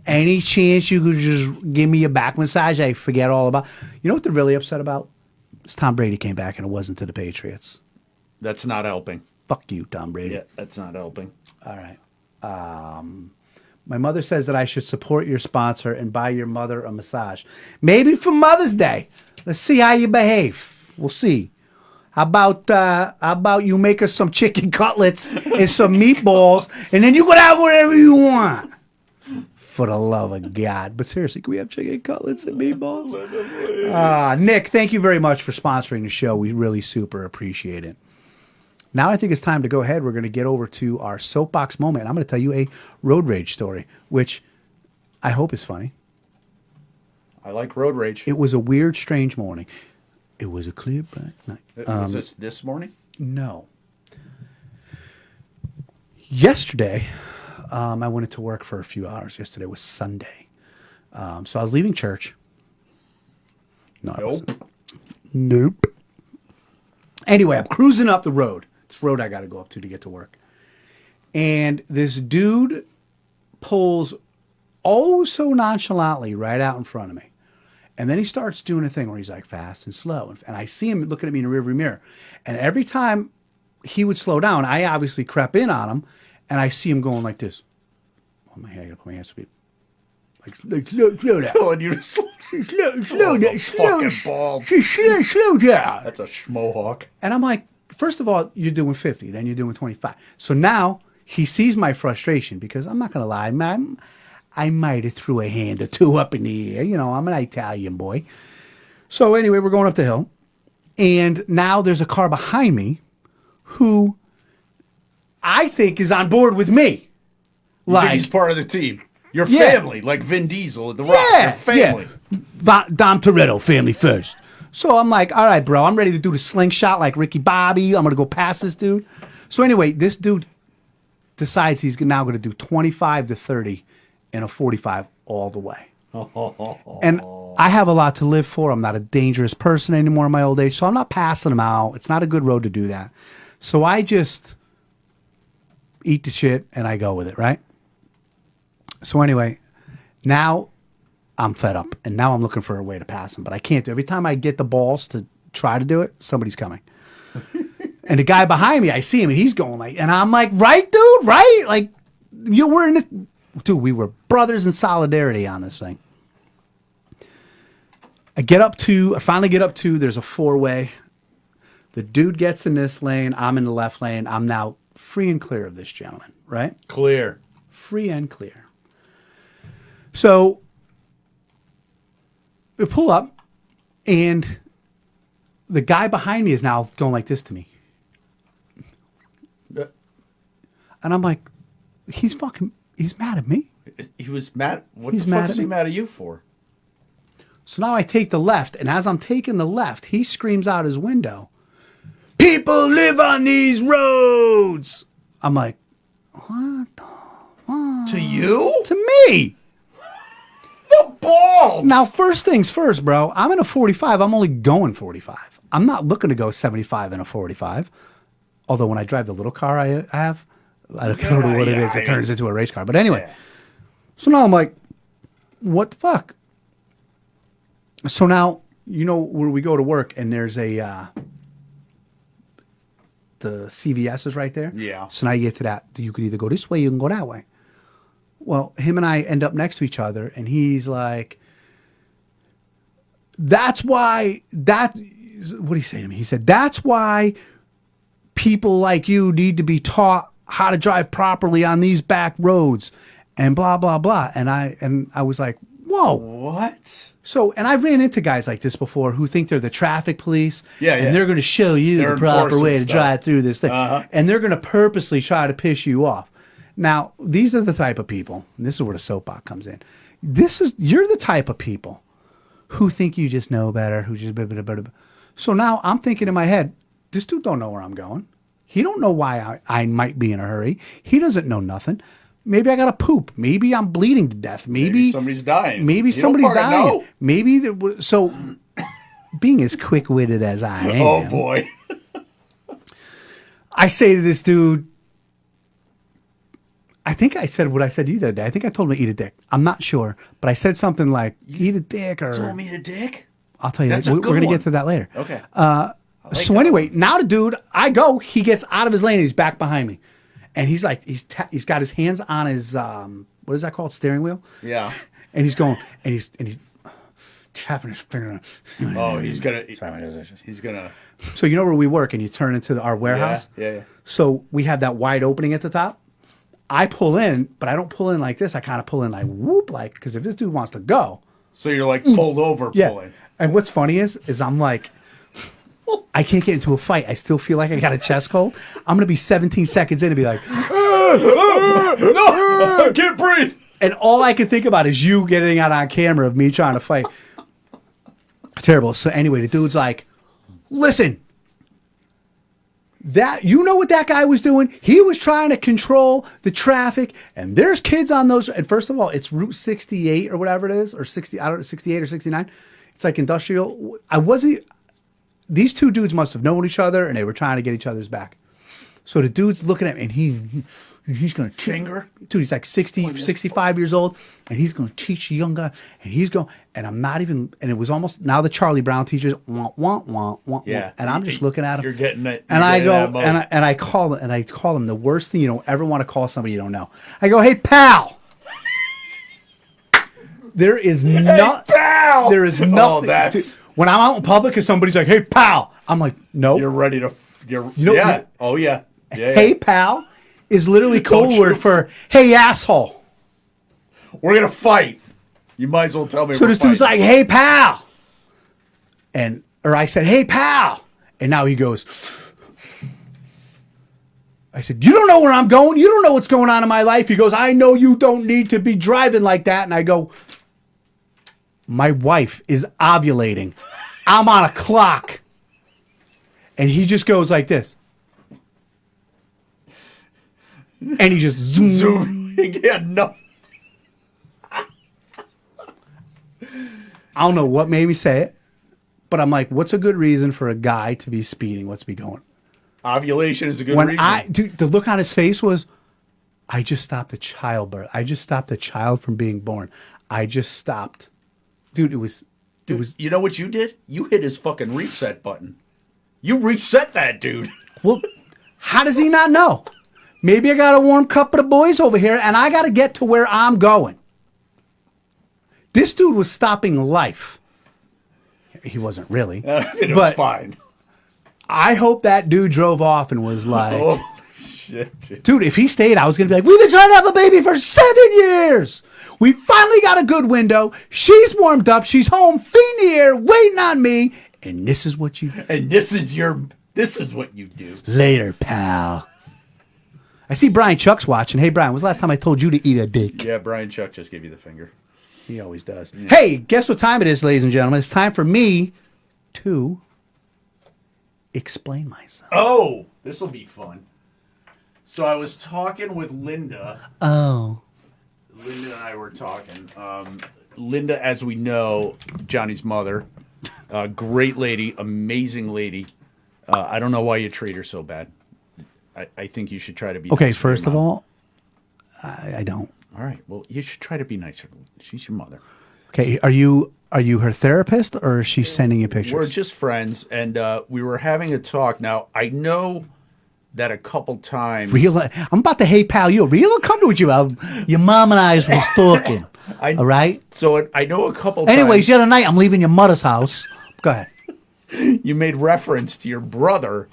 Any chance you could just give me a back massage? I forget all about. You know what they're really upset about? It's Tom Brady came back and it wasn't to the Patriots. That's not helping. Fuck you, Tom Brady. Yeah, that's not helping. All right. My mother says that I should support your sponsor and buy your mother a massage. Maybe for Mother's Day. Let's see how you behave. We'll see. How about you make us some chicken cutlets and some meatballs, and then you can have whatever you want. For the love of God. But seriously, can we have chicken cutlets and meatballs? Nick, thank you very much for sponsoring the show. We really super appreciate it. Now I think it's time to go ahead. We're going to get over to our soapbox moment. I'm going to tell you a road rage story, which I hope is funny. I like road rage. It was a weird, strange morning. It was a clear, bright night. Was this morning? No. Yesterday, I went into work for a few hours. Yesterday was Sunday. So I was leaving church. No, I wasn't. Nope. Anyway, I'm cruising up the road. This road I got to go up to get to work. And this dude pulls oh so nonchalantly right out in front of me. And then he starts doing a thing where he's like fast and slow. And I see him looking at me in the rearview mirror. And every time he would slow down, I obviously crept in on him. And I see him going like this. Oh, my hand, I gotta put my hands to be. Like slow down. Telling you to slow Slow down. That's a schmohawk. And I'm like, first of all, you're doing 50, then you're doing 25. So now he sees my frustration because I'm not going to lie, man. I might have threw a hand or two up in the air. You know, I'm an Italian boy. So anyway, we're going up the hill. And now there's a car behind me who I think is on board with me. You think he's part of the team. Your Yeah. family, like Vin Diesel at The Rock. Your family. Yeah. Dom Toretto, family first. So I'm like, all right, bro, I'm ready to do the slingshot like Ricky Bobby. I'm going to go past this dude. So anyway, this dude decides he's now going to do 25 to 30 in a 45 all the way. And I have a lot to live for. I'm not a dangerous person anymore in my old age, so I'm not passing him out. It's not a good road to do that. So I just eat the shit and I go with it, right? So anyway, now I'm fed up. And now I'm looking for a way to pass him, but I can't do it. Every time I get the balls to try to do it, somebody's coming. And the guy behind me, I see him and he's going like, and I'm like, right, dude, right? Like, we're in this. Dude, we were brothers in solidarity on this thing. I finally get up to, there's a 4-way. The dude gets in this lane. I'm in the left lane. I'm now free and clear of this gentleman, right? Clear. Free and clear. So we pull up, and the guy behind me is now going like this to me. And I'm like, he's mad at me. He was mad. What He's the mad fuck at is he me. mad at you for? So now I take the left, and as I'm taking the left, he screams out his window, "People live on these roads." I'm like, what the fuck? To you? To me. The balls! Now, first things first, bro. I'm in a 45. I'm only going 45. I'm not looking to go 75 in a 45. Although when I drive the little car I have, I don't know what it is. It turns into a race car. But anyway, so now I'm like, what the fuck? So now, you know where we go to work, and there's the CVS is right there. Yeah. So now you get to that. You could either go this way, you can go that way. Well, him and I end up next to each other, and he's like, what did he say to me? He said, that's why people like you need to be taught how to drive properly on these back roads and blah, blah, blah. And I was like, whoa. What? So, and I've ran into guys like this before who think they're the traffic police. Yeah, and yeah. they're going to show you They're the proper enforcing way to stuff. drive through this thing. Uh-huh. And they're going to purposely try to piss you off. Now, these are the type of people, and this is where the soapbox comes in. You're the type of people who think you just know better, who just blah, blah, blah, blah. So now I'm thinking in my head, this dude don't know where I'm going. He don't know why I might be in a hurry. He doesn't know nothing. Maybe I got to poop. Maybe I'm bleeding to death. Maybe somebody's dying. Maybe You don't somebody's fucking dying. know. Maybe so. Being as quick-witted as I am, Oh boy. I say to this dude, I think I said what I said to you that day. I think I told him to eat a dick. I'm not sure, but I said something like "eat a dick" or Told me to dick? I'll tell you. That's a We're good going to one. get to that later. Okay. So anyway, now the dude, I go. He gets out of his lane and he's back behind me, and he's like, he's got his hands on his what is that called, steering wheel? Yeah. And he's going, and he's tapping his finger. Oh, he's gonna. He's gonna. So you know where we work, and you turn into our warehouse. Yeah. So we have that wide opening at the top. I pull in, but I don't pull in like this. I kind of pull in like whoop, like, because if this dude wants to go, So you're like pulled over yeah. pulling. And what's funny is I'm like, I can't get into a fight. I still feel like I got a chest cold. I'm gonna be 17 seconds in and be like, No, I can't breathe. and all I can think about is you getting out on camera of me trying to fight. Terrible. So anyway, the dude's like, listen. That you know what that guy was doing? He was trying to control the traffic, and there's kids on those. And first of all, it's Route 68 or whatever it is, or 60. I don't know, 68 or 69. It's like industrial. These two dudes must have known each other, and they were trying to get each other's back. So the dude's looking at me, and he's going to finger. Dude, he's like 60, 65 years old, and he's going to teach the young guy. And he's going, and I'm not even, and it was almost, now the Charlie Brown teachers, wah, wah, wah, wah, Yeah. wah, and I'm just looking at him. You're getting it. And You're I getting go, that mode. and I call him the worst thing you don't ever want to call somebody you don't know. I go, hey, pal. There is pal! There is nothing. Oh, that's- when I'm out in public and somebody's like, hey, pal, I'm like, no. You're ready to. You know- yeah. Oh yeah. Yeah. Hey, pal is literally code Don't word you- for, hey, asshole. We're gonna fight. You might as well tell me. So we're this dude's fighting. like, hey, pal. Or I said, hey, pal. And now he goes, I said, you don't know where I'm going. You don't know what's going on in my life. He goes, I know you don't need to be driving like that. And I go, my wife is ovulating. I'm on a clock. And he just goes like this. And he just zooms. Zoom. Yeah. No. I don't know what made me say it, but I'm like, what's a good reason for a guy to be speeding? What's be going? Ovulation is a good When reason. dude, the look on his face was, I just stopped a childbirth. I just stopped a child from being born. I just stopped Dude, it was You know what you did? You hit his fucking reset button. You reset that dude. well, how does he not know? Maybe I got a warm cup of the boys over here and I got to get to where I'm going. This dude was stopping life. He wasn't really. It was but fine. I hope that dude drove off and was like, Oh, shit, dude. dude, if he stayed, I was going to be like, we've been trying to have a baby for 7 years. We finally got a good window. She's warmed up. She's home, feet in the air, waiting on me. And this is what you do. And this is what you do. Later, pal. I see Brian Chuck's watching. Hey, Brian, when's the last time I told you to eat a dick? Yeah, Brian Chuck just gave you the finger. He always does. Yeah. Hey, guess what time it is, ladies and gentlemen? It's time for me to explain myself. Oh, this will be fun. So I was talking with Linda. Oh. Linda and I were talking. Linda, as we know, Johnny's mother, great lady, amazing lady. I don't know why you treat her so bad. I think you should try to be okay. nice to First your of mom. all, I don't. All right. Well, you should try to be nicer. She's your mother. Okay. Are you her therapist or is she sending you pictures? We're just friends, and we were having a talk. Now I know that a couple times. I'm about to hey pal you. Real come with you. Your mom and I was talking. All right. So I know a couple. Anyways, times the other night I'm leaving your mother's house. Go ahead. you made reference to your brother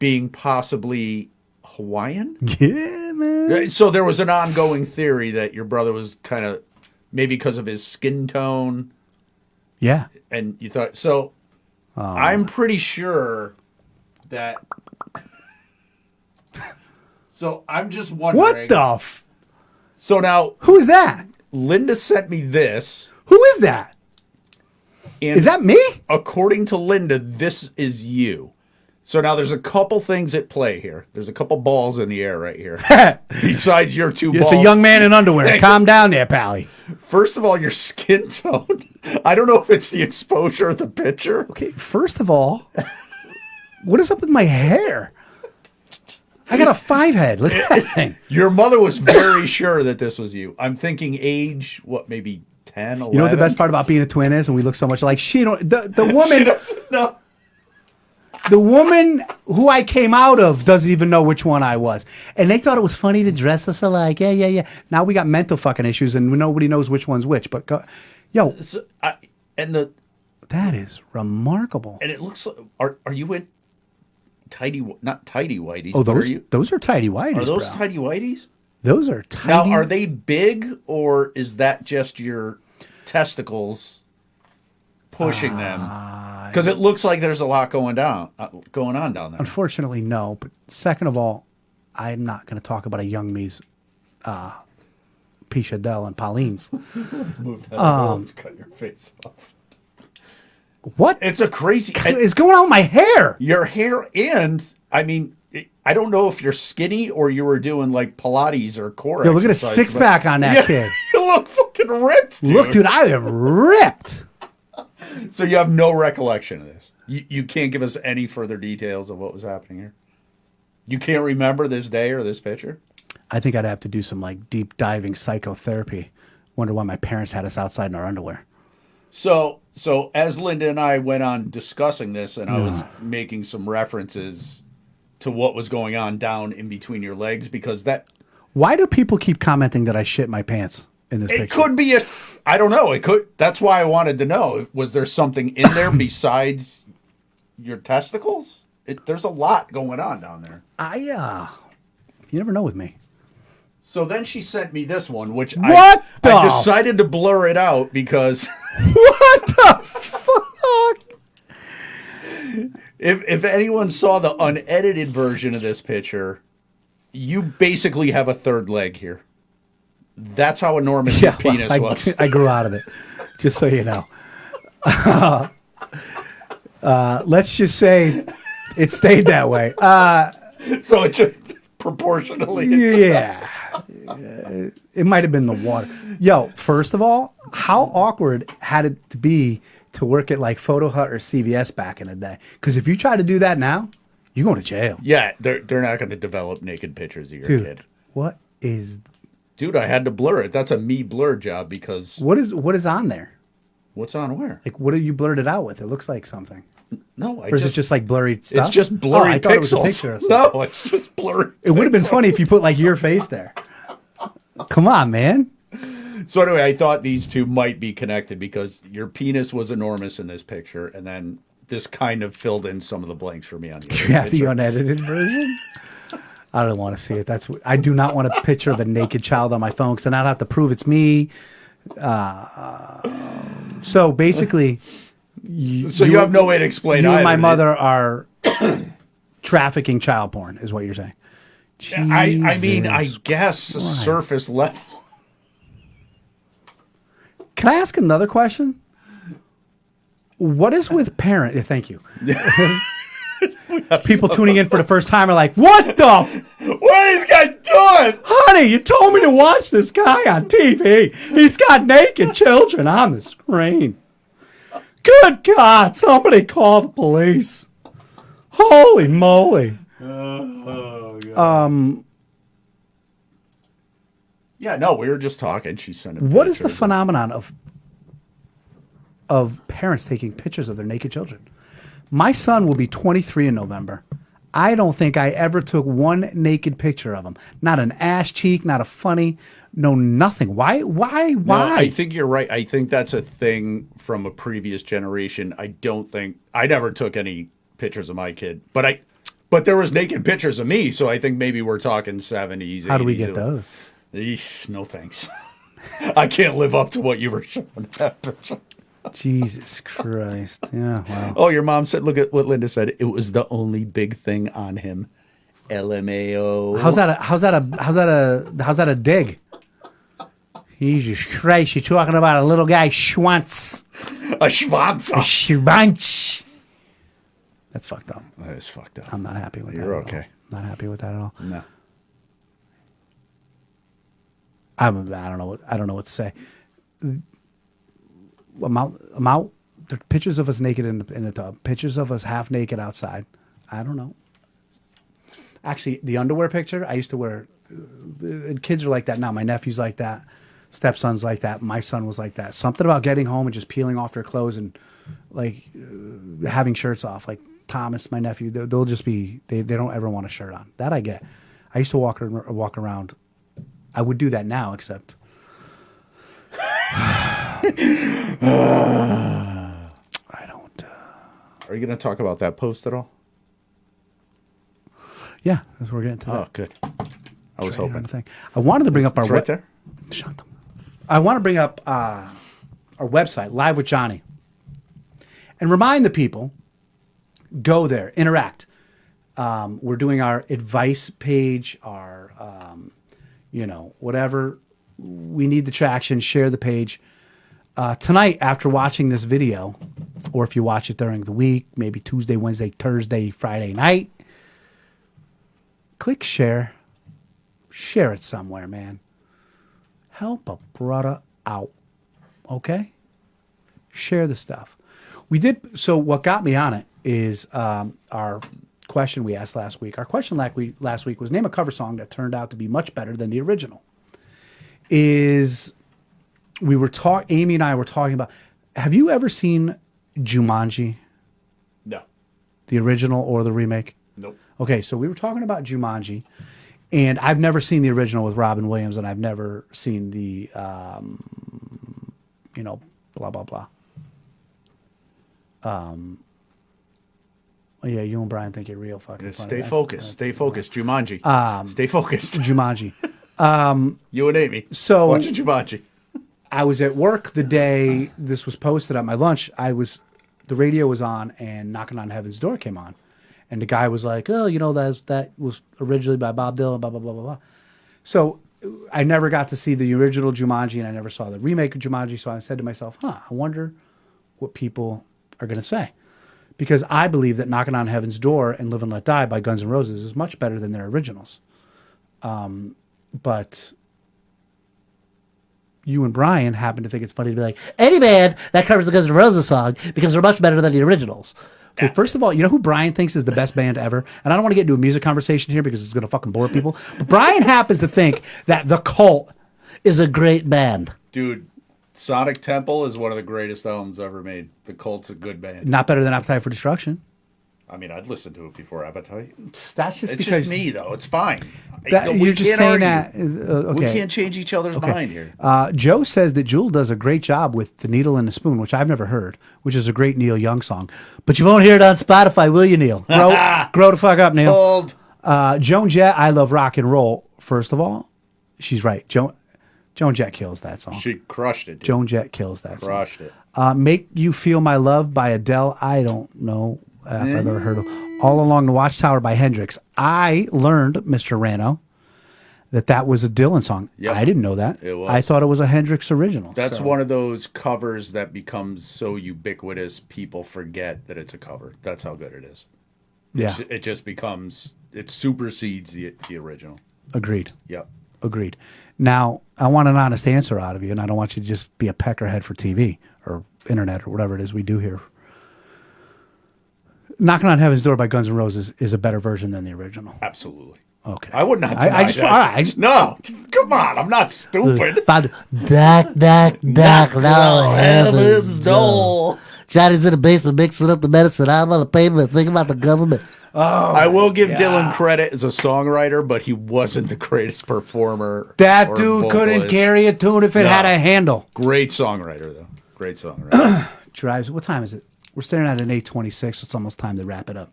being possibly Hawaiian. Yeah, man. So there was an ongoing theory that your brother was kind of maybe because of his skin tone, Yeah. and you thought so. I'm pretty sure that. So I'm just wondering. What the? So now Who is that? Linda sent me this. Who is that? And Is that me? according to Linda, this is you. So now there's a couple things at play here. There's a couple balls in the air right here. Besides your two balls. It's a young man in underwear. Calm down there, Pally. First of all, your skin tone. I don't know if it's the exposure of the picture. Okay, first of all, what is up with my hair? I got a 5 head. Look at that thing. Your mother was very sure that this was you. I'm thinking age, what, maybe 10, 11? You know what the best part about being a twin is? And we look so much alike. She don't. The woman. She doesn't know. The woman who I came out of doesn't even know which one I was. And they thought it was funny to dress us alike. Yeah. Now we got mental fucking issues and nobody knows which one's which. But, yo, So, that is remarkable. and it looks like, are you in not tidy whities? Oh, but those are tidy whities, are those bro. tidy whities? Those are tidy. Now, are they big or is that just your testicles pushing them? Because it looks like there's a lot going on down there. Unfortunately, no. But second of all, I'm not going to talk about a young me's Pisha Dell and Pauline's. Move that over, let's cut your face off. What It's a crazy. is going on with my hair? Your hair and I mean, I don't know if you're skinny or you were doing like Pilates or core. Yo, look at a exercise, six but- pack on that Yeah, kid. You look fucking ripped, dude. Look, dude, I am ripped. So you have no recollection of this. You can't give us any further details of what was happening here. You can't remember this day or this picture. I think I'd have to do some like deep diving psychotherapy. Wonder why my parents had us outside in our underwear. So as Linda and I went on discussing this, and I was making some references to what was going on down in between your legs, because that Why do people keep commenting that I shit my pants in this it picture? could be I don't know. It could. That's why I wanted to know. Was there something in there besides your testicles? There's a lot going on down there. You never know with me. So then she sent me this one, which What the I decided to blur it out because What the fuck? if anyone saw the unedited version of this picture, you basically have a third leg here. That's how enormous your penis was. I grew out of it, just so you know. Let's just say it stayed that way. So it just proportionally. Yeah. It might have been the water. Yo, first of all, how awkward had it to be to work at like Photo Hut or CVS back in the day? Because if you try to do that now, you're going to jail. Yeah, they're not going to develop naked pictures of your Dude, kid. what is Dude, I had to blur it. That's a me blur job because what is on there? What's on where? Like, what are you blurted out with? It looks like something. No, Or is it just like blurry stuff? It's just blurry I thought pixels. it was a picture of something. No, it's just blurry. It would have been funny if you put like your face there. Come on, man. So anyway, I thought these two might be connected because your penis was enormous in this picture, and then this kind of filled in some of the blanks for me on the Do other you have the picture. unedited version? I don't want to see it. I do not want a picture of a naked child on my phone because then I'd have to prove it's me. So basically, You have no way to explain you and either, my do you? mother are trafficking child porn, is what you're saying. I mean, I Jesus guess Christ. surface level. Can I ask another question? What is with parent? Thank you. People tuning in for the first time are like, "What the, What is this guy doing? honey? You told me to watch this guy on TV. He's got naked children on the screen. Good God! Somebody call the police! Holy moly!" Yeah, no, we were just talking. She sent it. What is the phenomenon of parents taking pictures of their naked children? My son will be 23 in November. I don't think I ever took one naked picture of him. Not an ass cheek, not a funny, no nothing. Why? No, I think you're right. I think that's a thing from a previous generation. I never took any pictures of my kid, but there was naked pictures of me. So I think maybe we're talking 70s. How do we 80s. get those? Eesh, no thanks. I can't live up to what you were showing that picture. Jesus Christ. Yeah, wow. Oh, your mom said, look at what Linda said. It was the only big thing on him. LMAO. How's that a dig? Jesus Christ, you're talking about a little guy Schwanz. A Schwanzer. Schwanz. That's fucked up. That is fucked up. I'm not happy with that. You're at all. okay. Not happy with that at all. No. I don't know what to say. I'm out. There are pictures of us naked in the tub. Pictures of us half naked outside. I don't know. Actually, the underwear picture I used to wear. Kids are like that now. My nephew's like that. Stepson's like that. My son was like that. Something about getting home and just peeling off their clothes and like having shirts off. Like Thomas, my nephew, they'll just be. They don't ever want a shirt on. That I get. I used to walk around. I would do that now, except. I don't. Are you going to talk about that post at all? Yeah, that's what we're getting to. Oh, good. I was hoping. I wanted to bring up our It's right there. Shut them. I want to bring up our website, Live with Johnny, and remind the people. Go there, interact. We're doing our advice page, our whatever. We need the traction. Share the page. Tonight, after watching this video, or if you watch it during the week, maybe Tuesday, Wednesday, Thursday, Friday night, click share. Share it somewhere, man. Help a brother out. Okay? Share the stuff. We did. So what got me on it is our question we asked last week. Our question last week was name a cover song that turned out to be much better than the original. Amy and I were talking about, have you ever seen Jumanji, No. the original or the remake? Nope. Okay, so we were talking about Jumanji, and I've never seen the original with Robin Williams, and I've never seen the, blah, blah, blah. Yeah, you and Brian think you're real fucking funny. Stay focused. Stay focused. Jumanji. Stay focused. Jumanji. You and Amy. So- watching Jumanji. I was at work the day this was posted at my lunch. The radio was on, and Knocking on Heaven's Door came on, and the guy was like, "Oh, that was originally by Bob Dylan." Blah blah blah blah blah. So I never got to see the original Jumanji, and I never saw the remake of Jumanji. So I said to myself, I wonder what people are going to say, because I believe that Knocking on Heaven's Door and Live and Let Die by Guns N' Roses is much better than their originals. But you and Brian happen to think it's funny to be like, any band that covers the Guns N' Roses song because they're much better than the originals. Okay, first of all, you know who Brian thinks is the best band ever? And I don't want to get into a music conversation here because it's going to fucking bore people. But Brian happens to think that The Cult is a great band. Dude, Sonic Temple is one of the greatest albums ever made. The Cult's a good band. Not better than Appetite for Destruction. I mean, I'd listen to it before Appetite. That's just It's because just me, though. It's fine. You're just saying argue. that. Okay. We can't change each other's mind here. Joe says that Jewel does a great job with The Needle and the Spoon, which I've never heard, which is a great Neil Young song. But you won't hear it on Spotify, will you, Neil? Grow the fuck up, Neil. Old. Joan Jett, I Love Rock and Roll. First of all, she's right. Joan Jett kills that song. She crushed it. Dude. Joan Jett kills that crushed song. it. Make You Feel My Love by Adele. I don't know if I've ever heard of. All Along the Watchtower by Hendrix. I learned, Mr. Rano, that was a Dylan song. Yep. I didn't know that. It was. I thought it was a Hendrix original. That's one of those covers that becomes so ubiquitous, people forget that it's a cover. That's how good it is. Yeah. It just becomes, it supersedes the original. Agreed. Yep. Agreed. Now, I want an honest answer out of you, and I don't want you to just be a peckerhead for TV or internet or whatever it is we do here. Knocking on Heaven's Door by Guns N' Roses is a better version than the original. Absolutely. Okay. I would not deny that. All right, I just no, come on. I'm not stupid. Knock, no heaven's door. Johnny's in the basement mixing up the medicine. I'm on the pavement thinking about the government. I will give Dylan credit as a songwriter, but he wasn't the greatest performer. that or dude couldn't vocalist. carry a tune if it No. had a handle. Great songwriter, though. Great songwriter. Drives. What time is it? We're staring at an 8:26. It's almost time to wrap it up.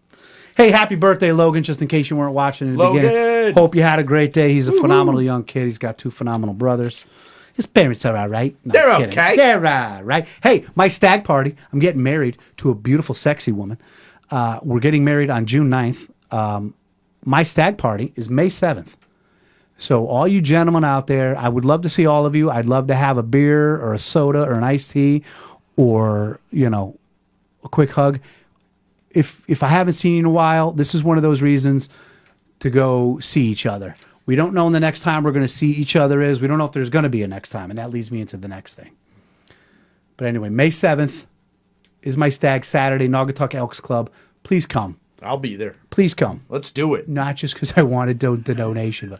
Hey, happy birthday, Logan, just in case you weren't watching in the Logan! beginning. Hope you had a great day. He's a phenomenal young kid. He's got 2 phenomenal brothers. His parents are all right. No, They're I'm kidding. okay. They're all right. Hey, my stag party. I'm getting married to a beautiful, sexy woman. We're getting married on June 9th. My stag party is May 7th. So all you gentlemen out there, I would love to see all of you. I'd love to have a beer or a soda or an iced tea or, a quick hug. If I haven't seen you in a while, this is one of those reasons to go see each other. We don't know when the next time we're going to see each other is. We don't know if there's going to be a next time, and that leads me into the next thing. But anyway, May 7th is my stag Saturday, Naugatuck Elks Club. Please come. I'll be there. Please come. Let's do it. Not just because I wanted the donation,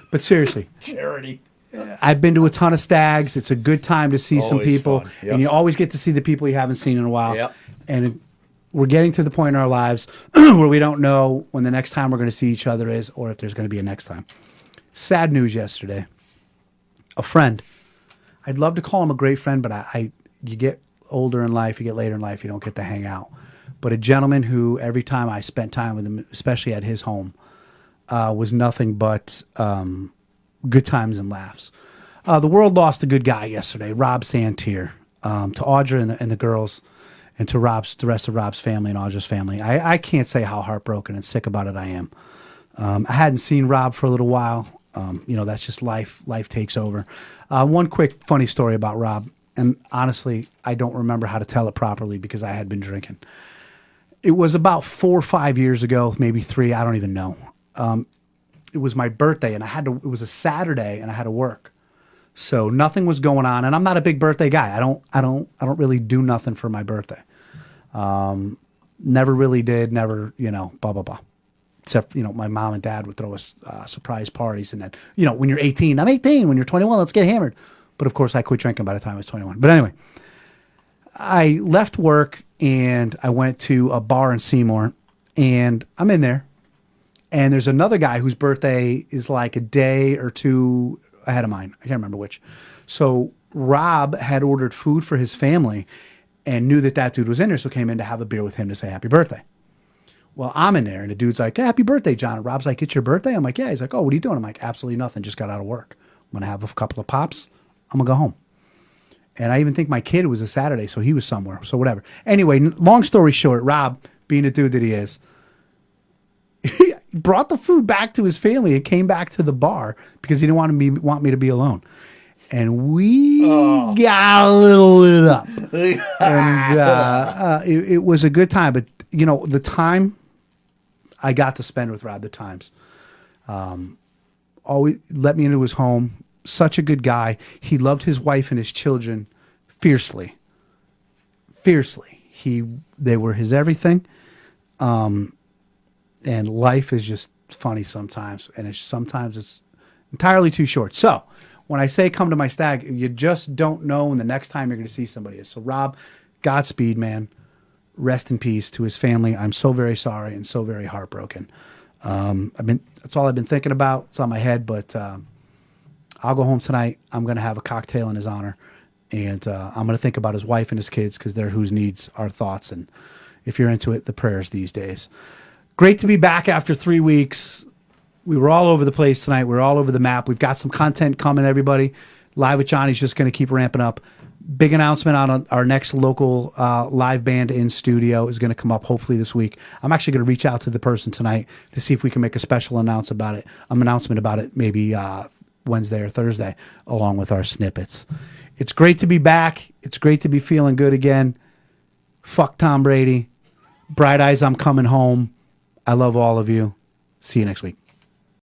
but seriously. Charity. I've been to a ton of stags. It's a good time to see some Always people. fun. Yep. And you always get to see the people you haven't seen in a while. Yep. And we're getting to the point in our lives where we don't know when the next time we're going to see each other is or if there's going to be a next time. Sad news yesterday. A friend. I'd love to call him a great friend, but you get older in life, you get later in life, you don't get to hang out. But a gentleman who every time I spent time with him, especially at his home, was nothing but good times and laughs. The world lost a good guy yesterday, Rob Santier. To Audra and the girls, and to the rest of Rob's family and Audra's family. I can't say how heartbroken and sick about it I am. I hadn't seen Rob for a little while. That's just life. Life takes over. One quick funny story about Rob, and honestly, I don't remember how to tell it properly because I had been drinking. It was about 4 or 5 years ago, maybe 3. I don't even know. It was my birthday, and it was a Saturday, and I had to work. So nothing was going on, and I'm not a big birthday guy. I don't really do nothing for my birthday. Never really did. Never, blah blah blah. Except, my mom and dad would throw us surprise parties, and then, when you're 18, I'm 18. When you're 21, let's get hammered. But of course, I quit drinking by the time I was 21. But anyway, I left work and I went to a bar in Seymour, and I'm in there, and there's another guy whose birthday is like a day or 2 ahead of mine. I can't remember which. So Rob had ordered food for his family and knew that dude was in there, so came in to have a beer with him to say happy birthday. Well, I'm in there, and the dude's like, hey, happy birthday, John. And Rob's like, it's your birthday? I'm like, yeah. He's like, oh, what are you doing? I'm like, absolutely nothing. Just got out of work. I'm going to have a couple of pops. I'm going to go home. And I even think my kid was a Saturday, so he was somewhere. So whatever. Anyway, long story short, Rob, being the dude that he is, he brought the food back to his family and came back to the bar because he didn't want me to be alone. And we got a little lit up. And it was a good time. But, the time I got to spend with Rob, the times, always let me into his home. Such a good guy. He loved his wife and his children fiercely. Fiercely. They were his everything. And life is just funny sometimes. And sometimes it's entirely too short. So when I say come to my stag, you just don't know when the next time you're going to see somebody is. So Rob, Godspeed, man. Rest in peace to his family. I'm so very sorry and so very heartbroken. That's all I've been thinking about. It's on my head, but I'll go home tonight. I'm going to have a cocktail in his honor, and I'm going to think about his wife and his kids because they're whose needs our thoughts. And if you're into it, the prayers these days. Great to be back after 3 weeks. We were all over the place tonight. We were all over the map. We've got some content coming, everybody. Live with Johnny's just going to keep ramping up. Big announcement on our next local live band in studio is going to come up hopefully this week. I'm actually going to reach out to the person tonight to see if we can make a special announcement about it maybe Wednesday or Thursday along with our snippets. It's great to be back. It's great to be feeling good again. Fuck Tom Brady. Bright eyes, I'm coming home. I love all of you. See you next week.